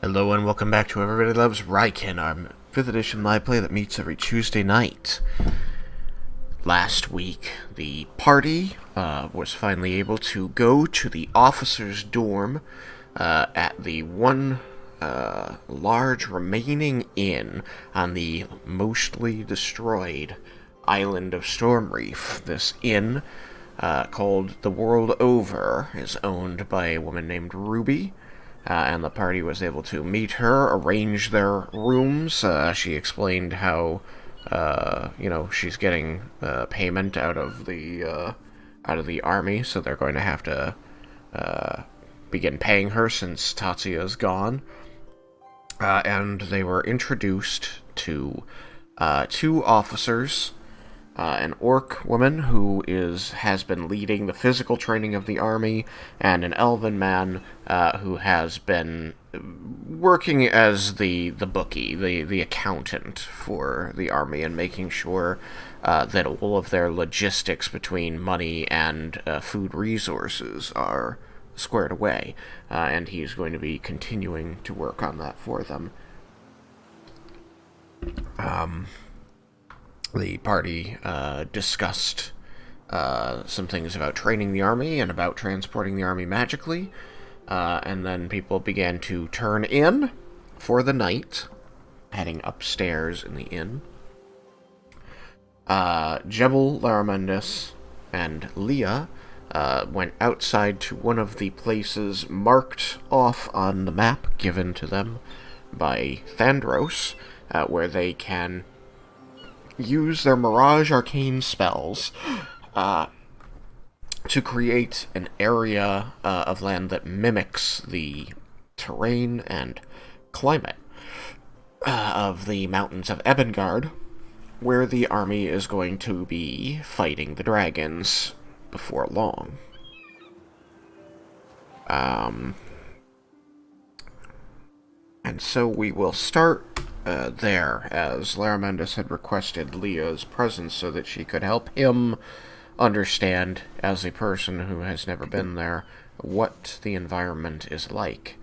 Hello and welcome back to Everybody Loves Raiken, our 5th edition live play that meets every Tuesday night. Last week, the party was finally able to go to the officer's dorm at the one large remaining inn on the mostly destroyed island of Storm Reef. This inn, called The World Over, is owned by a woman named Ruby. And the party was able to meet her, arrange their rooms. She explained how, she's getting payment out of the army, so they're going to have to begin paying her since Tatsuya's gone. And they were introduced to two officers, an orc woman who has been leading the physical training of the army, and an elven man who has been working as the bookie, the accountant for the army, and making sure that all of their logistics between money and food resources are squared away, and he's going to be continuing to work on that for them. The party discussed some things about training the army and about transporting the army magically, and then people began to turn in for the night, heading upstairs in the inn. Jebble, Laramendis, and Leah went outside to one of the places marked off on the map given to them by Thandros, where they can use their Mirage Arcane spells to create an area of land that mimics the terrain and climate of the mountains of Ebengard, where the army is going to be fighting the dragons before long. And so we will start there, as Laramendis had requested Leah's presence so that she could help him understand, as a person who has never been there, what the environment is like.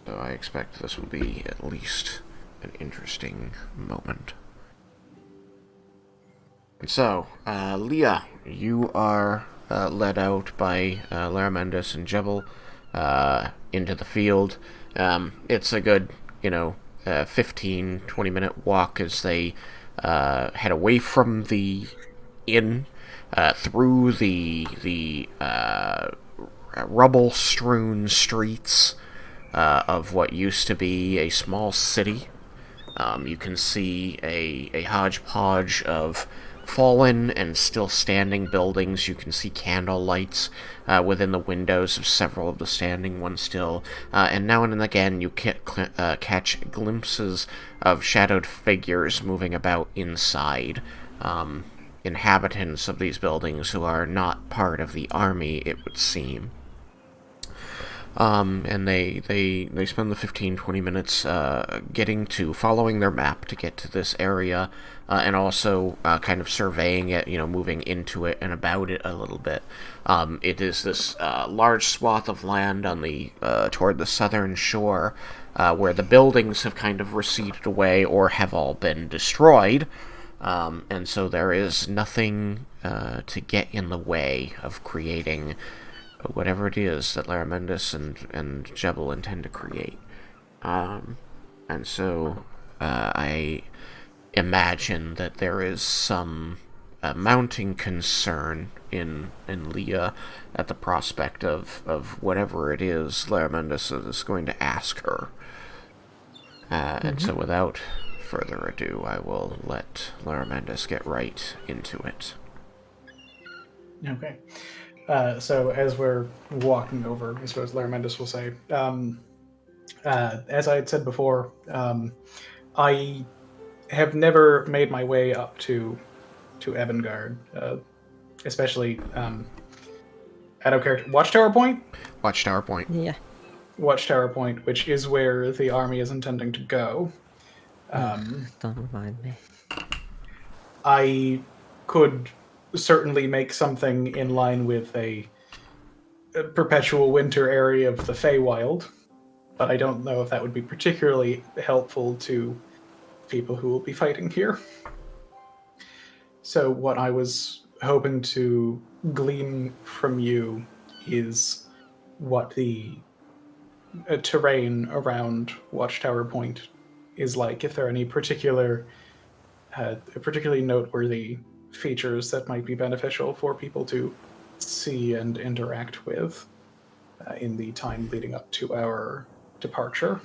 So I expect this will be at least an interesting moment. And so, Leah, you are led out by Laramendis and Jebble into the field. It's a good, 15-20 minute walk as they head away from the inn, through the rubble-strewn streets of what used to be a small city. You can see a hodgepodge of fallen and still standing buildings. You can see candle lights within the windows of several of the standing ones still, and now and again you catch glimpses of shadowed figures moving about inside, inhabitants of these buildings who are not part of the army, it would seem. And they spend the 15-20 minutes following their map to get to this area, and also kind of surveying it, moving into it and about it a little bit. It is this large swath of land on the toward the southern shore, where the buildings have kind of receded away or have all been destroyed, and so there is nothing to get in the way of creating whatever it is that Laramendis and Jebble intend to create. And so I imagine that there is some mounting concern in Leah at the prospect of whatever it is Laramendis is going to ask her. And so without further ado, I will let Laramendis get right into it. Okay. So as we're walking over, I suppose Laramendis will say, as I had said before, I have never made my way up to Ebengard, especially out of character. Watchtower Point? Watchtower Point. Yeah. Watchtower Point, which is where the army is intending to go. Don't remind me. I could certainly make something in line with a perpetual winter area of the Feywild, but I don't know if that would be particularly helpful to people who will be fighting here. So, what I was hoping to glean from you is what the terrain around Watchtower Point is like. If there are any particularly noteworthy features that might be beneficial for people to see and interact with in the time leading up to our departure.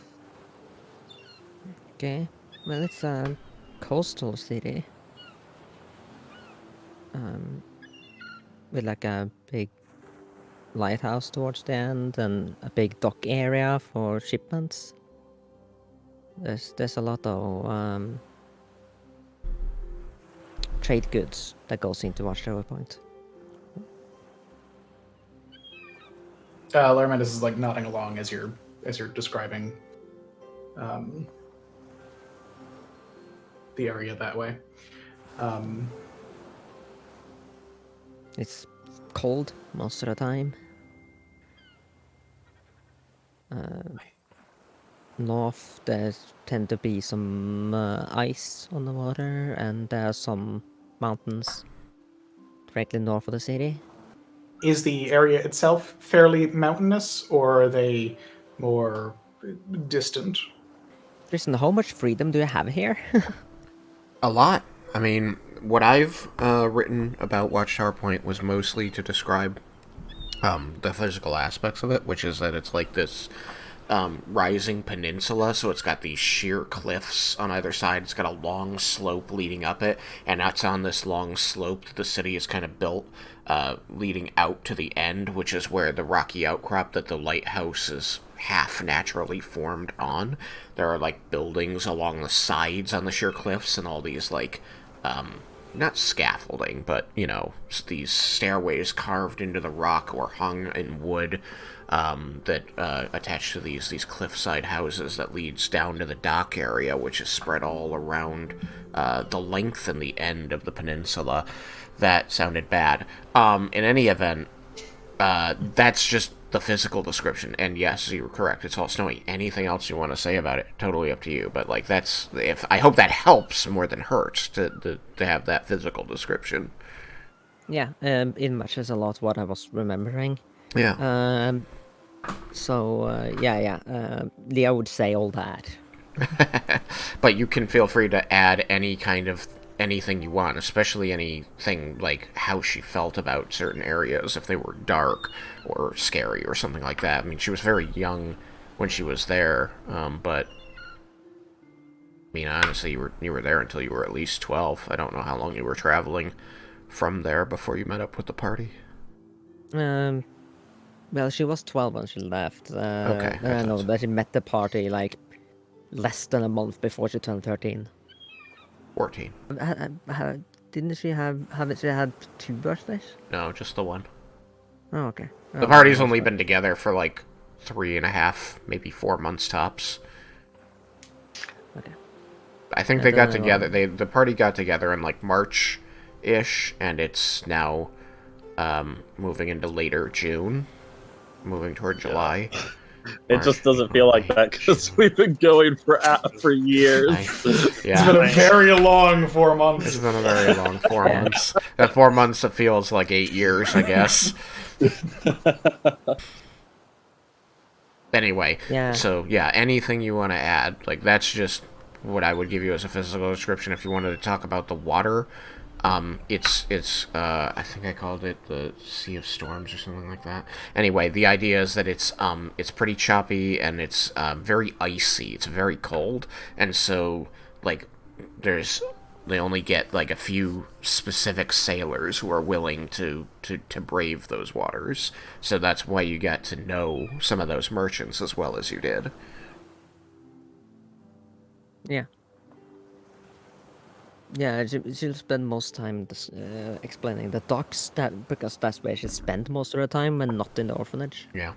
Okay. Well, it's a coastal city. With like a big lighthouse towards the end and a big dock area for shipments. There's a lot of trade goods that goes into Watchtower Point. Larmandus is like nodding along as you're describing the area that way. It's cold most of the time. North, there tend to be some ice on the water, and there are some mountains directly north of the city. Is the area itself fairly mountainous, or are they more distant? Listen, how much freedom do you have here? A lot. I mean, what I've written about Watchtower Point was mostly to describe the physical aspects of it, which is that it's like this rising peninsula, so it's got these sheer cliffs on either side. It's got a long slope leading up it, and that's on this long slope that the city is kind of built leading out to the end, which is where the rocky outcrop that the lighthouse is half naturally formed on. There are like buildings along the sides on the sheer cliffs, and all these like not scaffolding, but these stairways carved into the rock or hung in wood that attach to these cliffside houses that leads down to the dock area, which is spread all around the length and the end of the peninsula. That sounded bad. In any event, that's just the physical description. And yes, you're correct. It's all snowy. Anything else you want to say about it, totally up to you. But like, I hope that helps more than hurts to have that physical description. Yeah, it matches a lot what I was remembering. Yeah. Leo would say all that. But you can feel free to add anything you want, especially anything like how she felt about certain areas, if they were dark or scary or something like that. I mean, she was very young when she was there, but I mean, honestly, you were there until you were at least 12. I don't know how long you were traveling from there before you met up with the party. Well, she was 12 when she left. Okay, I know that she met the party like less than a month before she turned 13. 14. Haven't she had 2 birthdays? No, just the one. Oh, okay. The party's only been together for like 3.5, maybe 4 months tops. Okay. I think they got together. The party got together in like March-ish, and it's now moving into later June, moving toward July. It just doesn't feel like that because we've been going for years. It's been a very long 4 months. It's been a very long 4 months. That 4 months, it feels like 8 years, I guess. Anyway, so yeah, anything you want to add, like that's just what I would give you as a physical description. If you wanted to talk about the water, it's I think I called it the Sea of Storms or something like that. Anyway, the idea is that it's pretty choppy and it's very icy. It's very cold, and so like they only get like a few specific sailors who are willing to brave those waters. So that's why you got to know some of those merchants as well as you did. Yeah. Yeah, she'll spend most time explaining the docks, because that's where she spent most of her time and not in the orphanage. Yeah.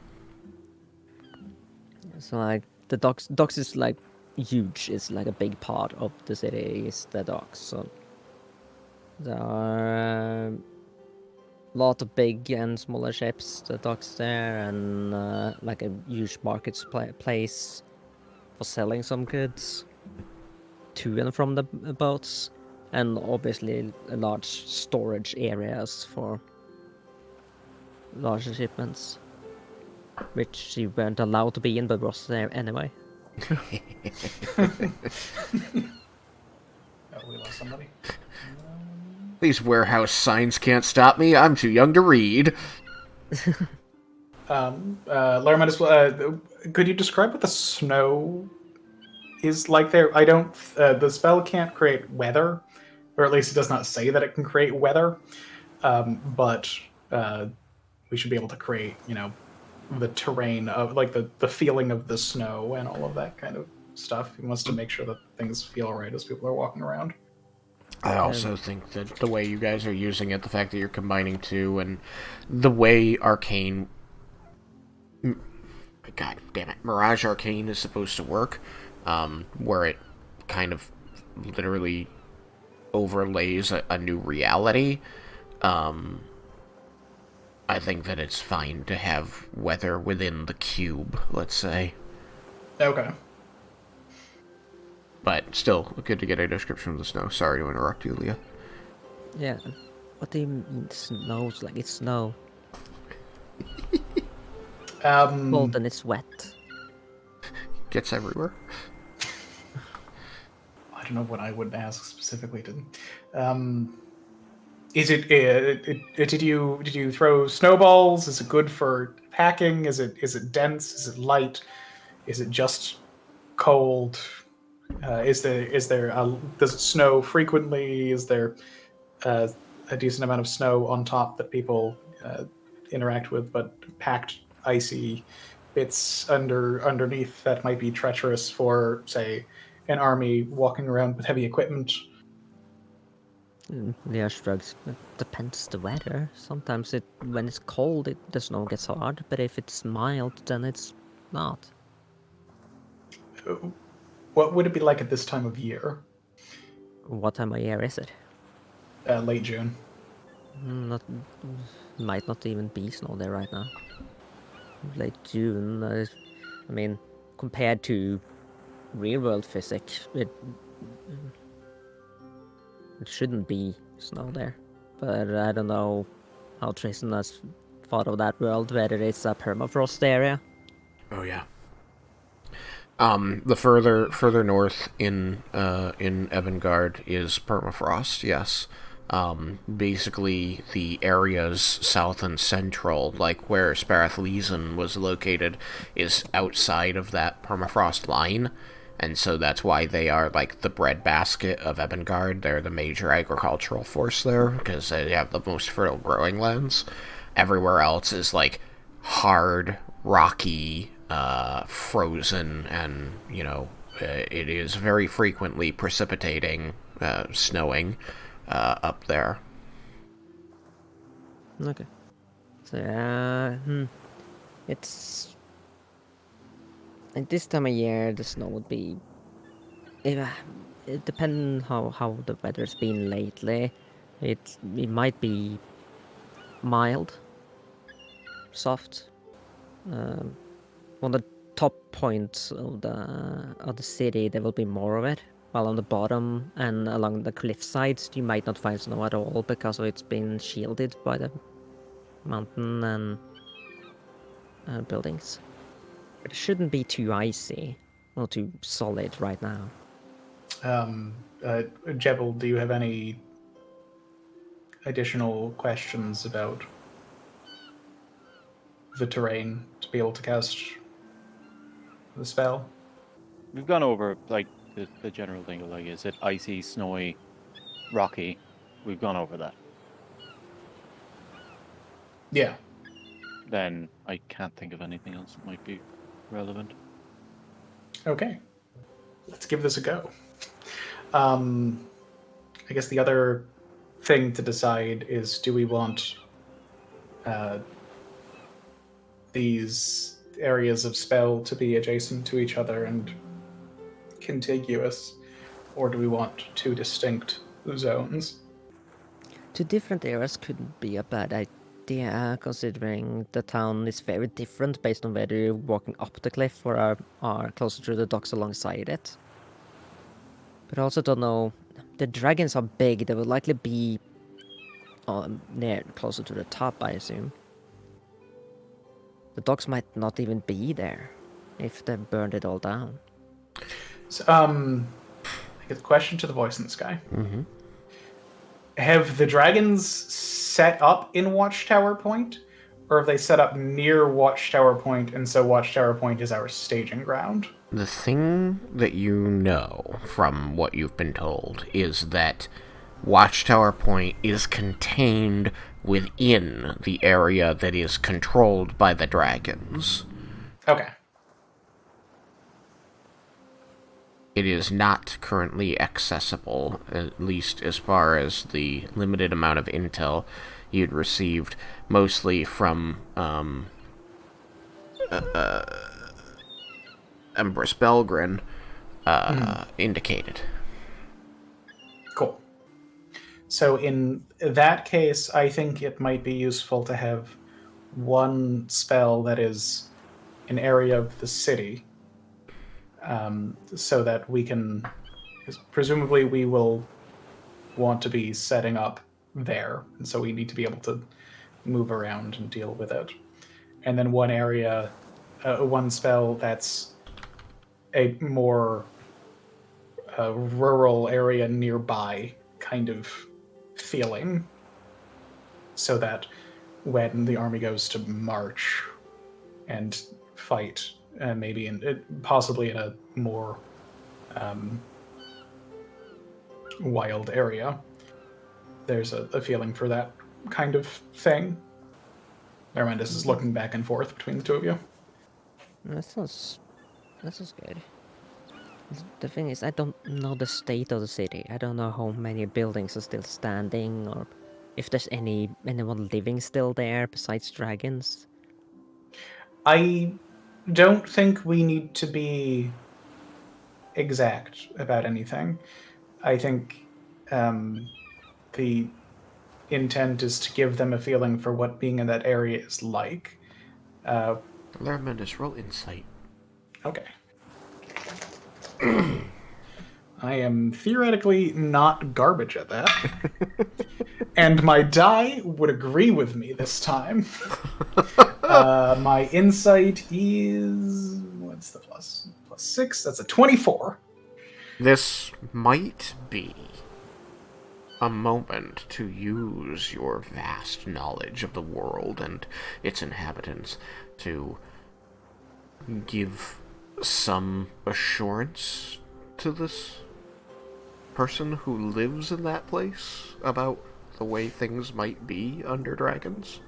So like the docks is like huge. It's like a big part of the city is the docks. So there are lot of big and smaller ships, the docks there, and like a huge place for selling some goods to and from the boats, and obviously large storage areas for larger shipments, which you weren't allowed to be in, but was there anyway. Oh, we lost somebody. These warehouse signs can't stop me. I'm too young to read. Lar, might as well. Could you describe what the snow is like there? I don't. The spell can't create weather, or at least it does not say that it can create weather. But we should be able to create, the terrain of like the feeling of the snow and all of that kind of stuff. He wants to make sure that things feel right as people are walking around. I also think that the way you guys are using it, the fact that you're combining two, and the way Arcane... God damn it. Mirage Arcane is supposed to work, where it kind of literally overlays a new reality. I think that it's fine to have weather within the cube, let's say. Okay. But still, good to get a description of the snow. Sorry to interrupt you, Leah. Yeah. What do you mean snows? Like it's snow. Cold and it's wet. Gets everywhere. I don't know what I would ask specifically to. Is it? Did you throw snowballs? Is it good for packing? Is it dense? Is it light? Is it just cold? Does it snow frequently? Is there a decent amount of snow on top that people interact with, but packed icy bits underneath that might be treacherous for, say, an army walking around with heavy equipment? Leah shrugs. It depends the weather. Sometimes when it's cold, the snow gets hard, but if it's mild, then it's not. What would it be like at this time of year? What time of year is it? Late June. Not might not even be snow there right now. Late June. I mean, compared to real world physics, it shouldn't be snow there. But I don't know how Tristan has thought of that world, whether it's a permafrost area. Oh yeah. The further north in Evangard is permafrost. Yes. Basically the areas south and central, like where Sparathleason was located, is outside of that permafrost line, and so that's why they are like the breadbasket of Evangard. They're the major agricultural force there because they have the most fertile growing lands. Everywhere else is like hard, rocky, frozen, and it is very frequently precipitating, snowing up there. Okay. So, it's... At this time of year, the snow would be... It depends how the weather's been lately. It might be mild, soft. On the top points of the city, there will be more of it. While on the bottom and along the cliff sides, you might not find snow at all because it's been shielded by the mountain and buildings. But it shouldn't be too icy or too solid right now. Jebble, do you have any additional questions about the terrain to be able to cast the spell? We've gone over like the general thing of like, is it icy, snowy, rocky? We've gone over that. Yeah. Then I can't think of anything else that might be relevant. Okay. Let's give this a go. I guess the other thing to decide is, do we want these areas of spell to be adjacent to each other and contiguous, or do we want two distinct zones? Two different areas couldn't be a bad Yeah, considering the town is very different based on whether you're walking up the cliff or are closer to the docks alongside it. But I also don't know. The dragons are big. They would likely be near closer to the top, I assume. The docks might not even be there if they burned it all down. So, I guess question to the voice in the sky. Mm-hmm. Have the dragons set up in Watchtower Point, or have they set up near Watchtower Point, and so Watchtower Point is our staging ground? The thing that you know from what you've been told is that Watchtower Point is contained within the area that is controlled by the dragons. Okay. It is not currently accessible, at least as far as the limited amount of intel you'd received, mostly from Empress Belgrin, indicated. Cool. So in that case, I think it might be useful to have one spell that is an area of the city, so that we can, because presumably we will want to be setting up there, and so we need to be able to move around and deal with it. And then one area, one spell that's a more rural area nearby kind of feeling, so that when the army goes to march and fight, maybe possibly in a more wild area, there's a feeling for that kind of thing. Armandus is looking back and forth between the two of you. That sounds good. The thing is, I don't know the state of the city. I don't know how many buildings are still standing, or if there's anyone living still there besides dragons. I don't think we need to be exact about anything. I think the intent is to give them a feeling for what being in that area is like. Lermendus, roll insight. Okay. I am theoretically not garbage at that. And my die would agree with me this time. My insight is... what's the plus? Plus 6? That's a 24. This might be a moment to use your vast knowledge of the world and its inhabitants to give some assurance to this person who lives in that place about the way things might be under dragons.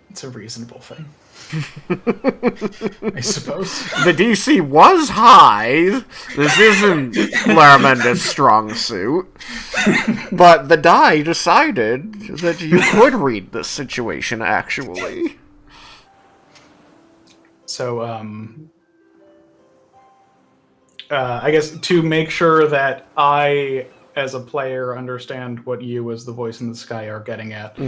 It's a reasonable thing. I suppose. The DC was high. This isn't Laramanda's strong suit. But the die decided that you could read this situation, actually. So, I guess to make sure that I, as a player, understand what you, as the voice in the sky, are getting at.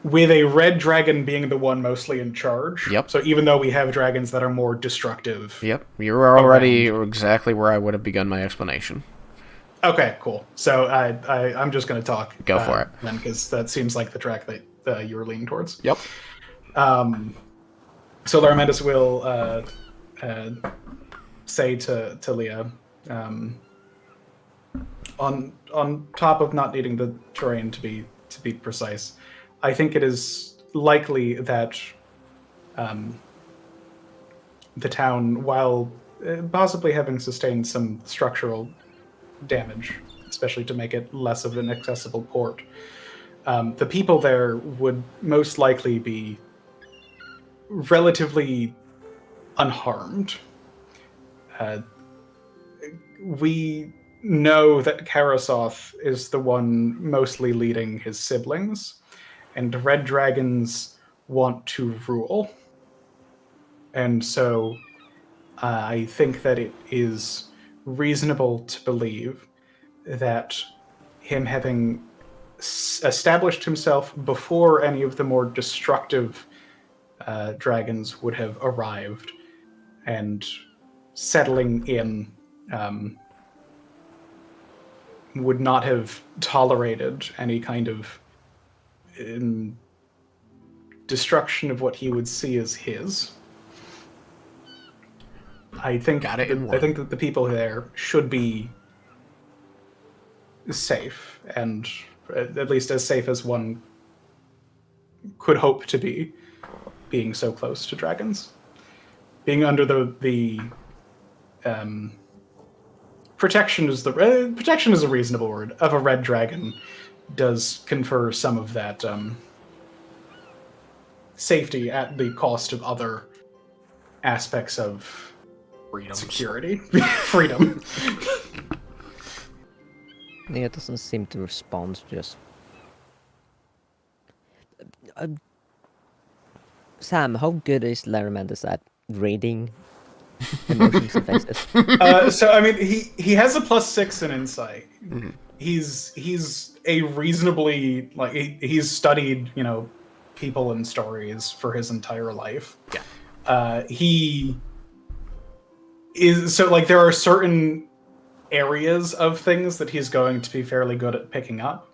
With a red dragon being the one mostly in charge. Yep. So even though we have dragons that are more destructive. Yep, you're already exactly where I would have begun my explanation. Okay, cool. So I'm just going to talk. Go for it. Then, because that seems like the track that you were leaning towards. Yep. So Laramandus will say to Leah, on top of not needing the terrain to be precise, I think it is likely that the town, while possibly having sustained some structural damage, especially to make it less of an accessible port, the people there would most likely be relatively unharmed. We know that Karasoth is the one mostly leading his siblings, and red dragons want to rule. And so I think that it is reasonable to believe that him having established himself before any of the more destructive dragons would have arrived and settling in would not have tolerated any kind of destruction of what he would see as his. I think Got it in I one. think that the people there should be safe, and at least as safe as one could hope to be, being so close to dragons. Being under the protection is a reasonable word of a red dragon does confer some of that safety at the cost of other aspects of Freedoms. security, freedom. Yeah, it doesn't seem to respond. Just Sam, how good is Laramentis at reading emotions and faces? So I mean, he has a +6 in insight. Mm-hmm. He's a reasonably he's studied people and stories for his entire life. Yeah. He is so there are certain areas of things that he's going to be fairly good at picking up.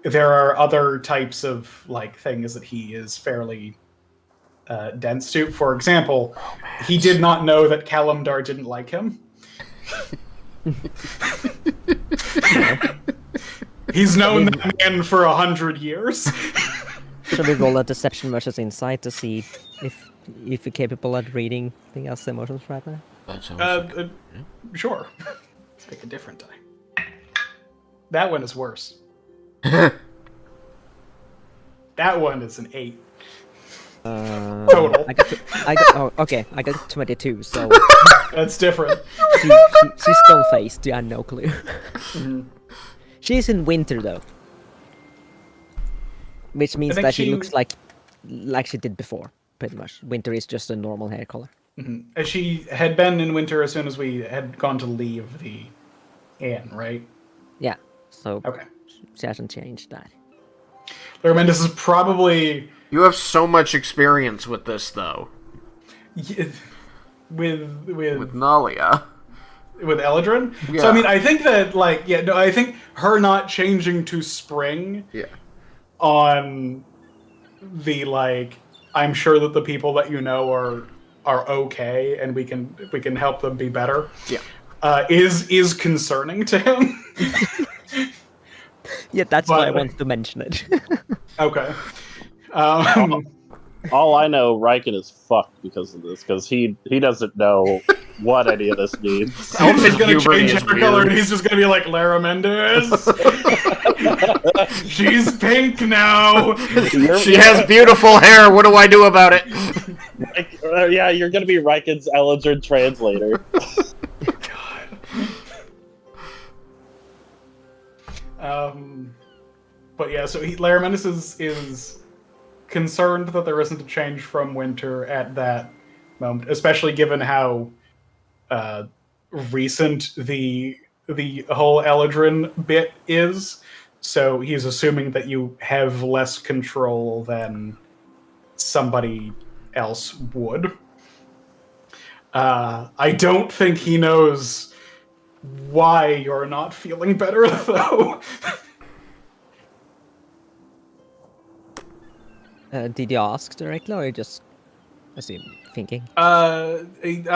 There are other types of things that he is fairly dense to. For example, he did not know that Kalimdar didn't like him. He's known that man for 100 years. Should we roll a deception versus insight to see if you're capable at reading the else emotions right now? That sounds Sure. Let's pick a different die. That one is worse. That one is an 8. Total. I got 22, so That's different. she's stone faced. Yeah, no clue. She's in winter though, which means think that she she- looks like she did before. Pretty much, winter is just a normal hair color. Mm-hmm. She had been in winter as soon as we had gone to leave the inn, right? Yeah, so Okay. she hasn't changed that. Laramentis is probably You have so much experience with this, though. with Nalia. with Eladrin. Yeah. So I mean, I think that I think her not changing to spring Yeah. on the I'm sure that the people that you know are okay and we can help them be better. Yeah. Is concerning to him. Yeah, that's why I But- wanted to mention it. Okay. All I know, Raiken is fucked because of this, because he doesn't know what any of this means. He's gonna puberty change is her color weird. and he's just gonna be like Lara Mendes. She's pink now. She has beautiful hair. What do I do about it? Yeah, you're gonna be Raiken's Eldrin translator. But yeah, so Lara Mendes is concerned that there isn't a change from winter at that moment, especially given how recent the whole Eladrin bit is. So he's assuming that you have less control than somebody else would. I don't think he knows why you're not feeling better, though. Did you ask directly, or you just thinking? I didn't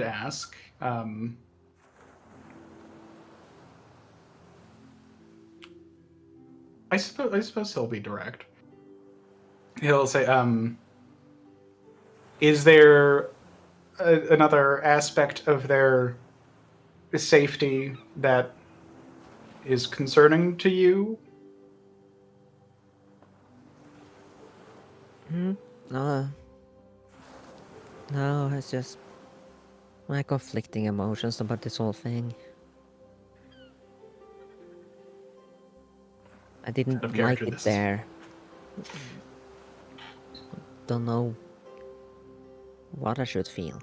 ask. I suppose he'll be direct. He'll say, is there another aspect of their safety that is concerning to you? No, it's just my conflicting emotions about this whole thing. I didn't Out of like character, it this is- there. Don't know what I should feel.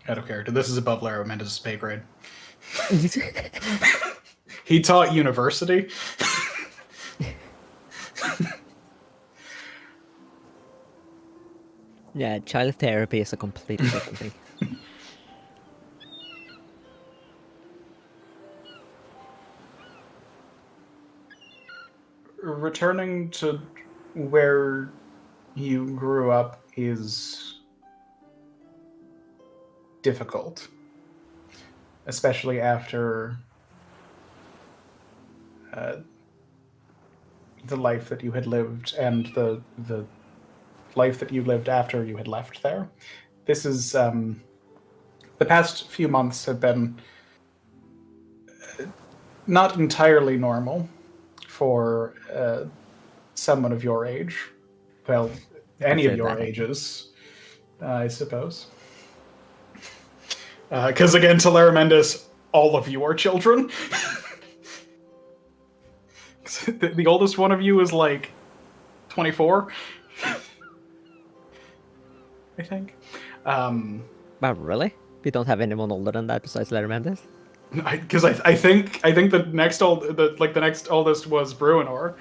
Out of character. This is above Lara Mendes' pay grade. He taught university. Yeah, child therapy is a completely different thing. Returning to where you grew up is difficult, especially after the life that you had lived and the life that you lived after you had left there. This is the past few months have been not entirely normal for someone of your age. Well, any of your ages, I suppose. Because again, to Lara Mendes, all of you are children. The oldest one of you is like 24, I think. Wow, really? We don't have anyone older than that besides Larry Mendes? Because I think the next oldest was Bruinor,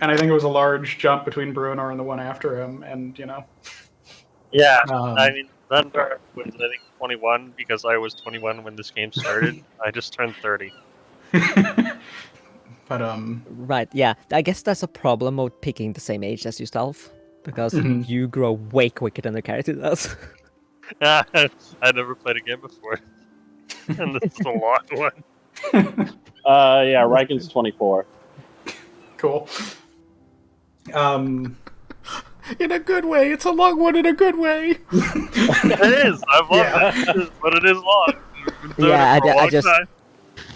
and I think it was a large jump between Bruinor and the one after him, and you know. Yeah, I mean, Thunder was I think 21 because I was 21 when this game started. I just turned 30. But Right, yeah. I guess that's a problem with picking the same age as yourself, because Mhm. you grow way quicker than the character does. I never played a game before, and this is a long one. Yeah, Raiken's 24. Cool. In a good way. It's a long one in a good way. It is. I love it, but it is long. We've been doing Yeah, it for a long time.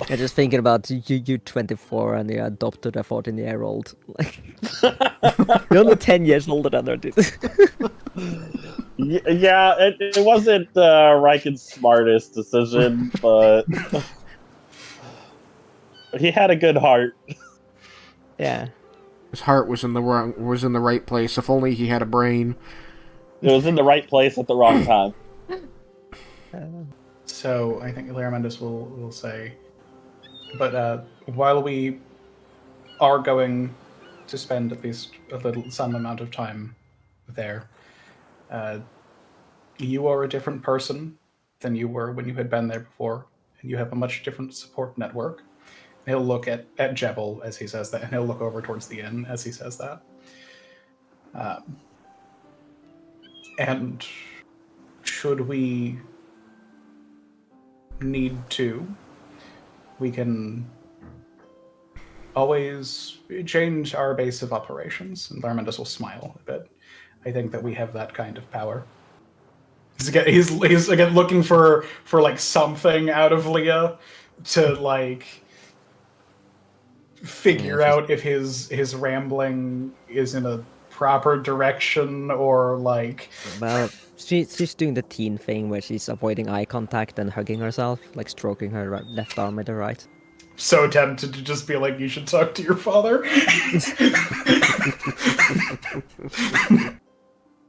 I'm just thinking about you 24 and you adopted a 14-year-old. Like, you're only 10 years older than her, dude. Yeah, it wasn't Raiken's smartest decision, but he had a good heart. Yeah. His heart was in the right place. If only he had a brain. It was in the right place at the wrong time. So I think Lara Mendes will say, but while we are going to spend at least some amount of time there, you are a different person than you were when you had been there before, and you have a much different support network. And he'll look at Jebble as he says that, and he'll look over towards the inn as he says that. And should we need to, we can always change our base of operations. And Larmendus will smile a bit. I think that we have that kind of power. He's again looking for like something out of Leah to like figure out if his rambling is in a proper direction or like. Well, she's doing the teen thing where she's avoiding eye contact and hugging herself, like stroking her left arm with her right. So tempted to just be like, you should talk to your father.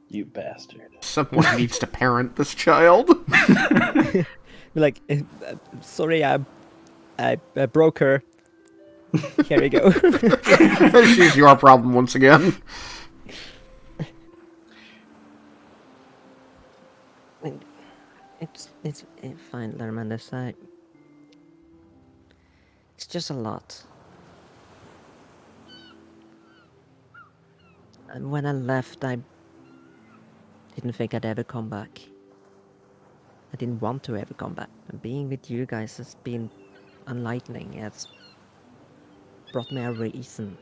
You bastard. Someone needs to parent this child. Be like, sorry, I broke her. Here we go. She's your problem once again. It's fine, Lermander. It's just a lot. And when I left, I didn't think I'd ever come back. I didn't want to ever come back. And being with you guys has been enlightening. It's brought me a reason.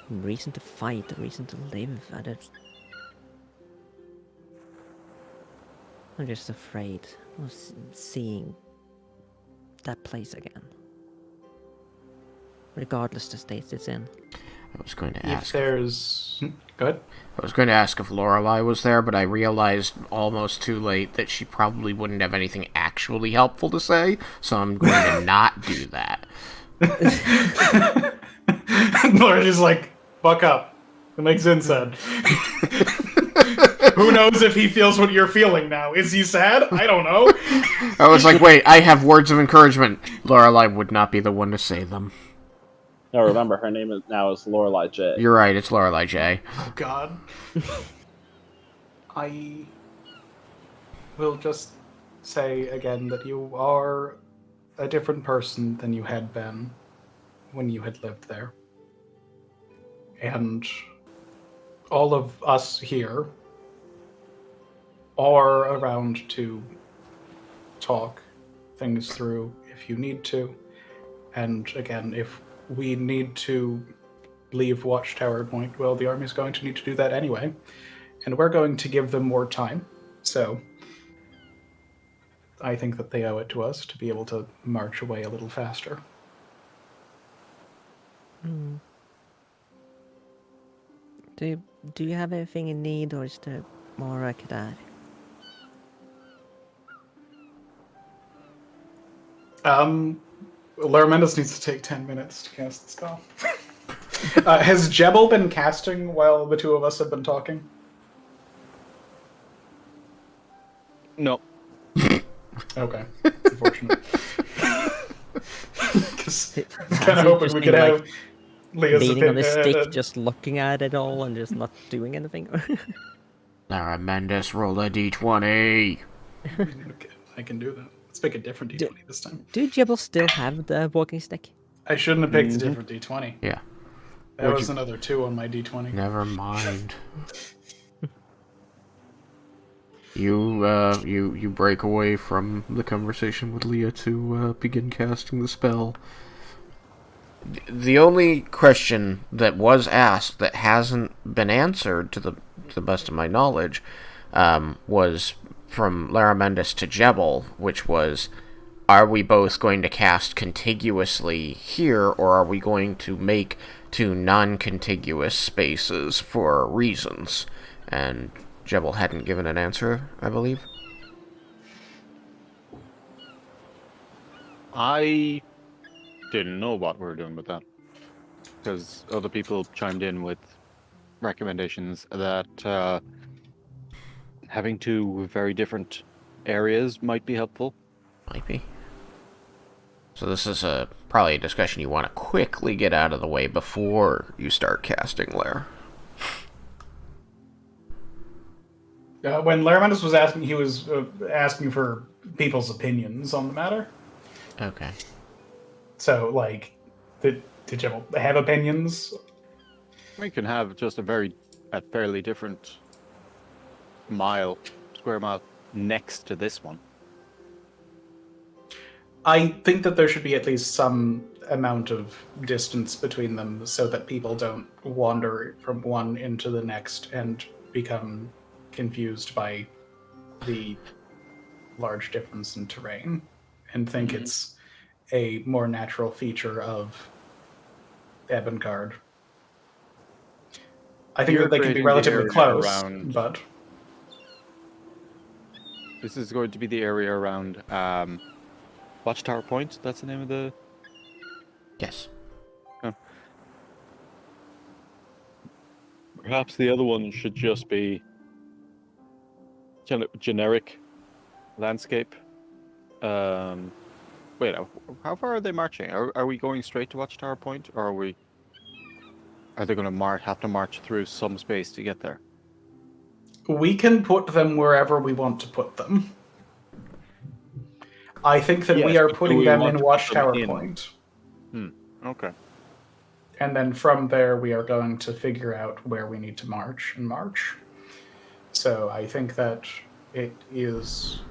A reason to fight, a reason to live. I'm just afraid of seeing that place again. Regardless the state it's in. I was going to If ask. there's... Go ahead. I was going to ask if Lorelei was there, but I realized almost too late that she probably wouldn't have anything actually helpful to say, so I'm going to not do that. Laura's just like, buck up. It makes Zin said. Who knows if he feels what you're feeling now? Is he sad? I don't know. I was like, wait, I have words of encouragement. Lorelai would not be the one to say them. No, remember, her name is Lorelai J. You're right, it's Lorelai J. Oh, God. I will just say again that you are a different person than you had been when you had lived there. And all of us here are around to talk things through if you need to. And again, if we need to leave Watchtower Point, well, the army's going to need to do that anyway. And we're going to give them more time. So I think that they owe it to us to be able to march away a little faster. Do you have everything you need, or is there more I could add? Laramentus needs to take 10 minutes to cast the spell. Has Jebble been casting while the two of us have been talking? No. Okay. It's unfortunate. Because I was kind of Has he hoping just we been, could like, have Leah's leaning on the opinion. stick, just looking at it all and just not doing anything? Lara Mendes, roll a d20. Okay, I can do that. Let's pick a different d20 this time. Do Jebble still have the walking stick? I shouldn't have picked a different d20. Yeah. That was another 2 on my d20. Never mind. You break away from the conversation with Leah to begin casting the spell. The only question that was asked that hasn't been answered, to the best of my knowledge, was from Lara Mendes to Jebble, which was, are we both going to cast contiguously here, or are we going to make 2 non-contiguous spaces for reasons? And Jebble hadn't given an answer, I believe. I didn't know what we were doing with that, because other people chimed in with recommendations that having 2 very different areas might be helpful. Might be. So this is probably a discussion you want to quickly get out of the way before you start casting Lair. When Laramentus was asking, he was asking for people's opinions on the matter. Okay. So, like, did Jebble have opinions? We can have just a fairly different square mile next to this one. I think that there should be at least some amount of distance between them so that people don't wander from one into the next and become confused by the large difference in terrain and think it's a more natural feature of Ebengard. I think You're that they can be creating the relatively area close, around- but This is going to be the area around Watchtower Point. That's the name of the... Yes. Perhaps the other one should just be kind of generic landscape. Wait, how far are they marching? Are we going straight to Watchtower Point, or are they going to have to march through some space to get there? we can put them wherever we want to put them. I think that we Yes, are but do putting we them want in to put them Watchtower in? Point. Okay. And then from there, we are going to figure out where we need to march and march. So I think that it is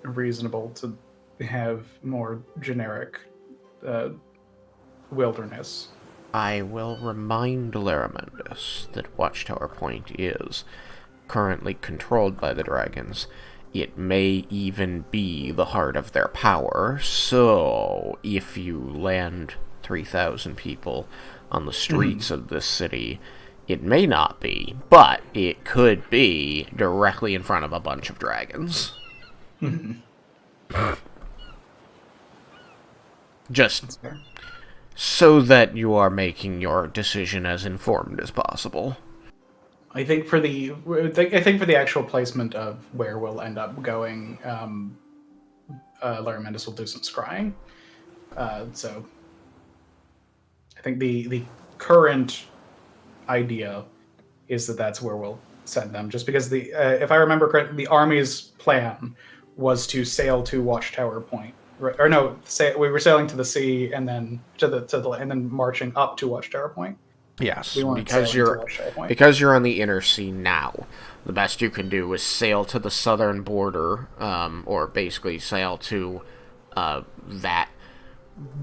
reasonable to have more generic wilderness. I will remind Laramentus that Watchtower Point is currently controlled by the dragons. It may even be the heart of their power, so if you land 3,000 people on the streets of this city, it may not be, but it could be directly in front of a bunch of dragons. Just so that you are making your decision as informed as possible. I think for the actual placement of where we'll end up going, Larry Mendes will do some scrying. So I think the current idea is that that's where we'll send them. Just because if I remember correctly, the army's plan was to sail to Watchtower Point, or no, we were sailing to the sea and then and then marching up to Watchtower Point. Yes, We weren't sailing to Watchtower Point. because you're on the inner sea now. The best you can do is sail to the southern border, or basically sail to that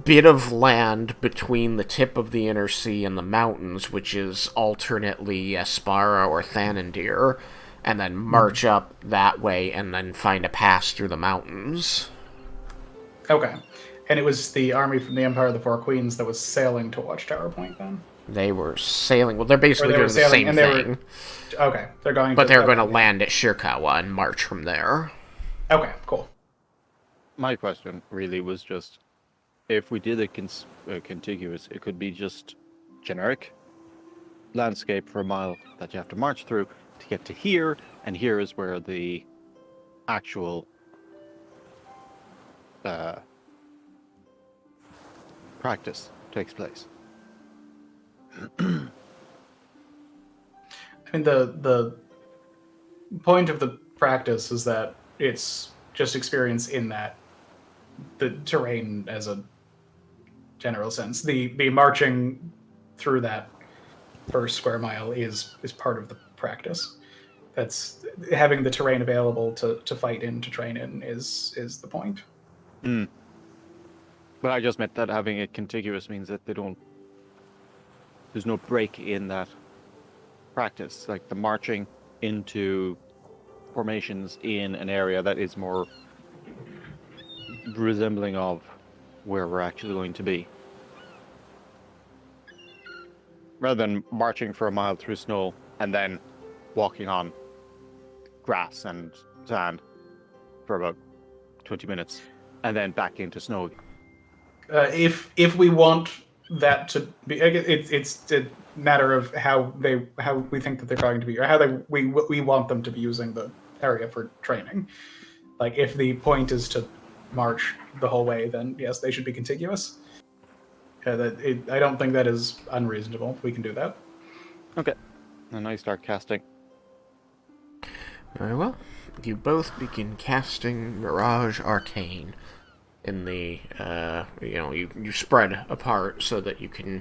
bit of land between the tip of the inner sea and the mountains, which is alternately Aspara or Thanandir, and then march up that way and then find a pass through the mountains. Okay. And it was the army from the Empire of the Four Queens that was sailing to Watchtower Point then? They were sailing. Well, they're basically doing the same thing. Okay. They're going but they're going to land at Shirkawa and march from there. Okay, cool. My question really was just, if we did a contiguous, it could be just generic landscape for a mile that you have to march through to get to here, and here is where the actual practice takes place. I mean, the point of the practice is that it's just experience in the terrain as a general sense. The marching through that first square mile is part of the practice. That's having the terrain available to fight in, to train in, is the point. But I just meant that having it contiguous means that there's no break in that practice, like the marching into formations in an area that is more resembling of where we're actually going to be, rather than marching for a mile through snow and then walking on grass and sand for about 20 minutes and then back into snow. If we want that to be, it's a matter of how we think that they're going to be, or how we want them to be using the area for training. Like, if the point is to march the whole way, then yes, they should be contiguous. I don't think that is unreasonable. We can do that. Okay, and I start casting. Very well. You both begin casting Mirage Arcane. In the, you spread apart so that you can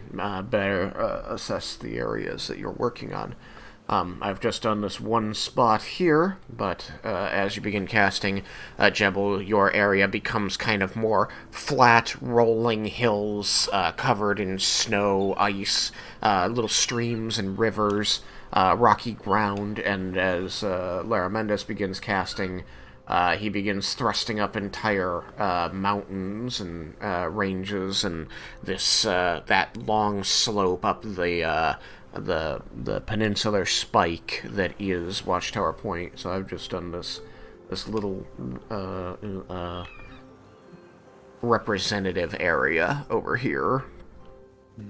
better assess the areas that you're working on. I've just done this one spot here, but as you begin casting, Jebble, your area becomes kind of more flat, rolling hills covered in snow, ice, little streams and rivers, rocky ground, and as Lara Mendes begins casting, he begins thrusting up entire mountains and ranges, and this that long slope up the peninsular spike that is Watchtower Point. So I've just done this little representative area over here.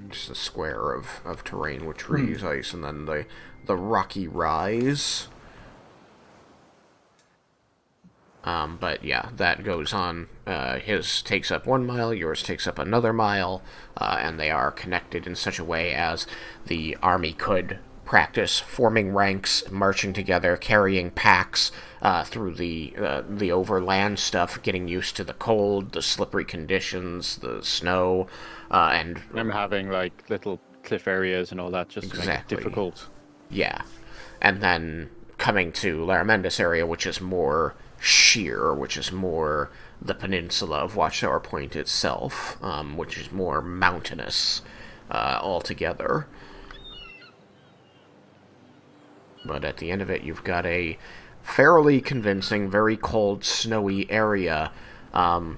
Just a square of terrain with trees, ice, and then the rocky rise. But yeah, that goes on. His takes up 1 mile, yours takes up another mile, and they are connected in such a way as the army could practice forming ranks, marching together, carrying packs through the overland stuff, getting used to the cold, the slippery conditions, the snow, and I'm having like little cliff areas and all that just to make it difficult. Yeah, and then coming to Laramendis area, which is more sheer, which is more the peninsula of Watchtower Point itself, which is more mountainous altogether. But at the end of it, you've got a fairly convincing, very cold, snowy area.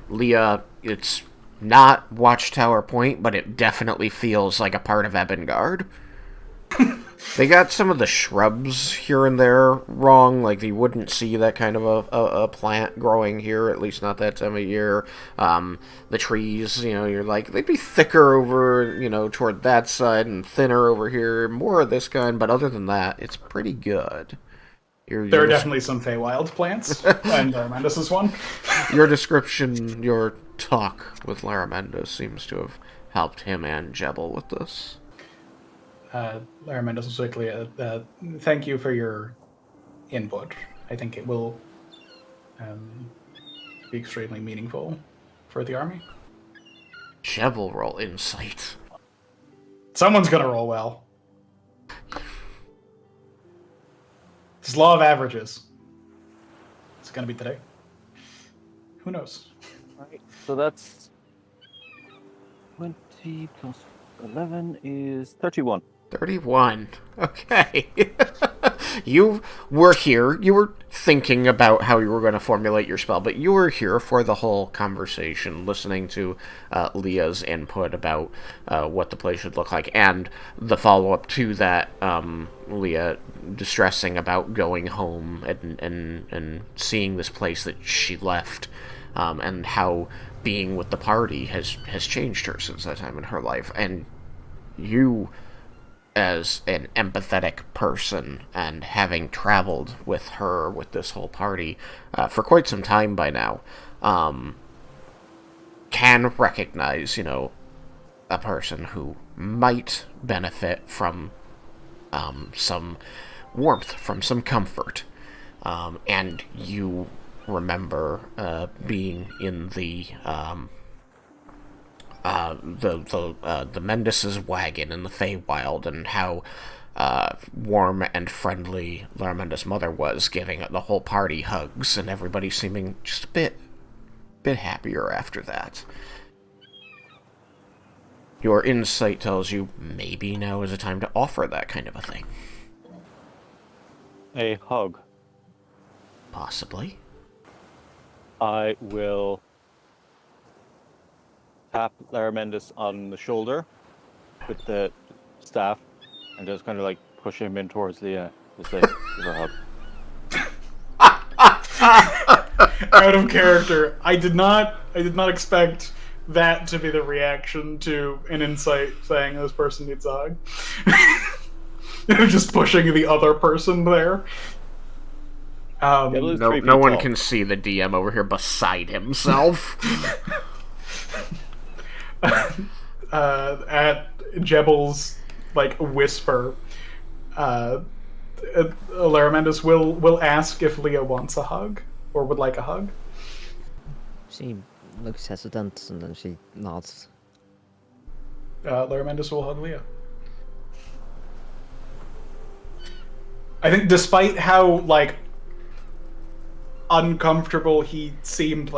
Leah, it's not Watchtower Point, but it definitely feels like a part of Ebengard. They got some of the shrubs here and there wrong. Like, you wouldn't see that kind of a plant growing here, at least not that time of year. The trees, you're like, they'd be thicker over, toward that side and thinner over here. More of this kind, but other than that, it's pretty good. There are definitely some Feywild plants, and Laramendus is one. Your description, your talk with Laramendus seems to have helped him and Jebble with this. Laramendus was quickly, thank you for your input. I think it will be extremely meaningful for the army. Jebble roll insight. Someone's gonna roll well. It's law of averages. It's gonna be today. Who knows? Right. So that's 20 plus 11 is 31. 31. Okay. You were here. You were thinking about how you were going to formulate your spell, but you were here for the whole conversation, listening to Leah's input about what the place should look like, and the follow-up to that, Leah distressing about going home and seeing this place that she left, and how being with the party has changed her since that time in her life. And you, as an empathetic person and having traveled with her, with this whole party, for quite some time by now, can recognize, a person who might benefit from some warmth, from some comfort. And you remember being in the Mendus's wagon in the Feywild, and how warm and friendly Laramendus' mother was, giving the whole party hugs, and everybody seeming just a bit happier after that. Your insight tells you maybe now is a time to offer that kind of a thing. A hug. Possibly. I will tap Laramendus on the shoulder with the staff and just kind of like push him in towards the thing. Give a hug. Out of character. I did not expect that to be the reaction to an insight saying this person needs a hug. Just pushing the other person there. No one can see the DM over here beside himself. At Jebble's whisper, Laramendus will ask if Leah wants a hug or would like a hug. She looks hesitant and then she nods. Laramendus will hug Leah. I think despite how uncomfortable he seemed,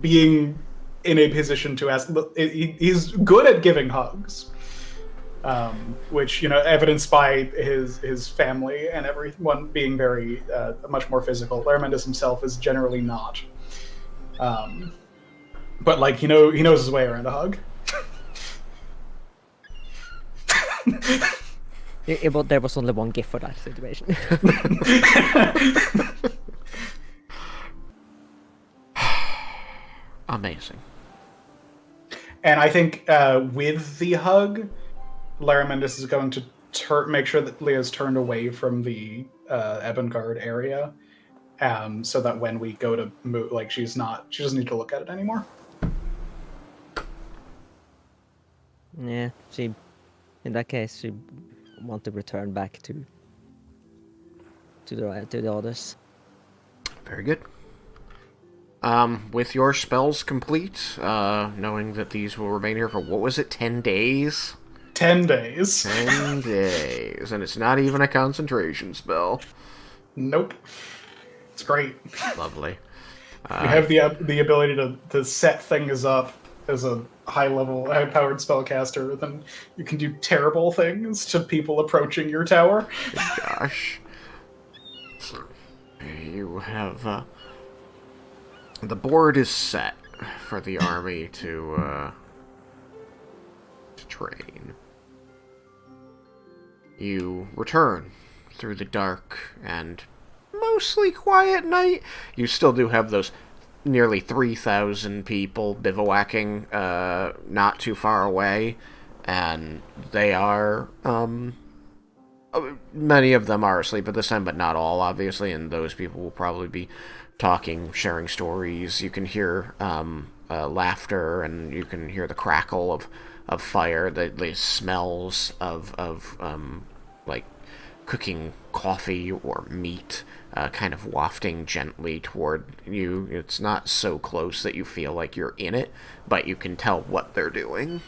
being in a position to ask, he's good at giving hugs, which evidenced by his family and everyone being very much more physical. Laramendus himself is generally not, but he knows his way around a hug. There was only one gift for that situation. Amazing. And I think with the hug, Laramendus is going to make sure that Leah's turned away from the Ebengard area, so that when we go to move, she doesn't need to look at it anymore. Yeah, in that case, she want to return back to the others. Very good. With your spells complete, knowing that these will remain here for, what was it, 10 days? 10 days. 10 days, and it's not even a concentration spell. Nope. It's great. Lovely. You have the ability to set things up as a high-powered spellcaster, then you can do terrible things to people approaching your tower. Gosh. You have, the board is set for the army to train. you return through the dark and mostly quiet night. You still do have those nearly 3,000 people bivouacking not too far away, and they are, many of them are asleep at this time, but not all, obviously, and those people will probably be talking, sharing stories. You can hear laughter, and you can hear the crackle of fire, the smells of like cooking coffee or meat, kind of wafting gently toward you. It's not so close that you feel like you're in it, but you can tell what they're doing.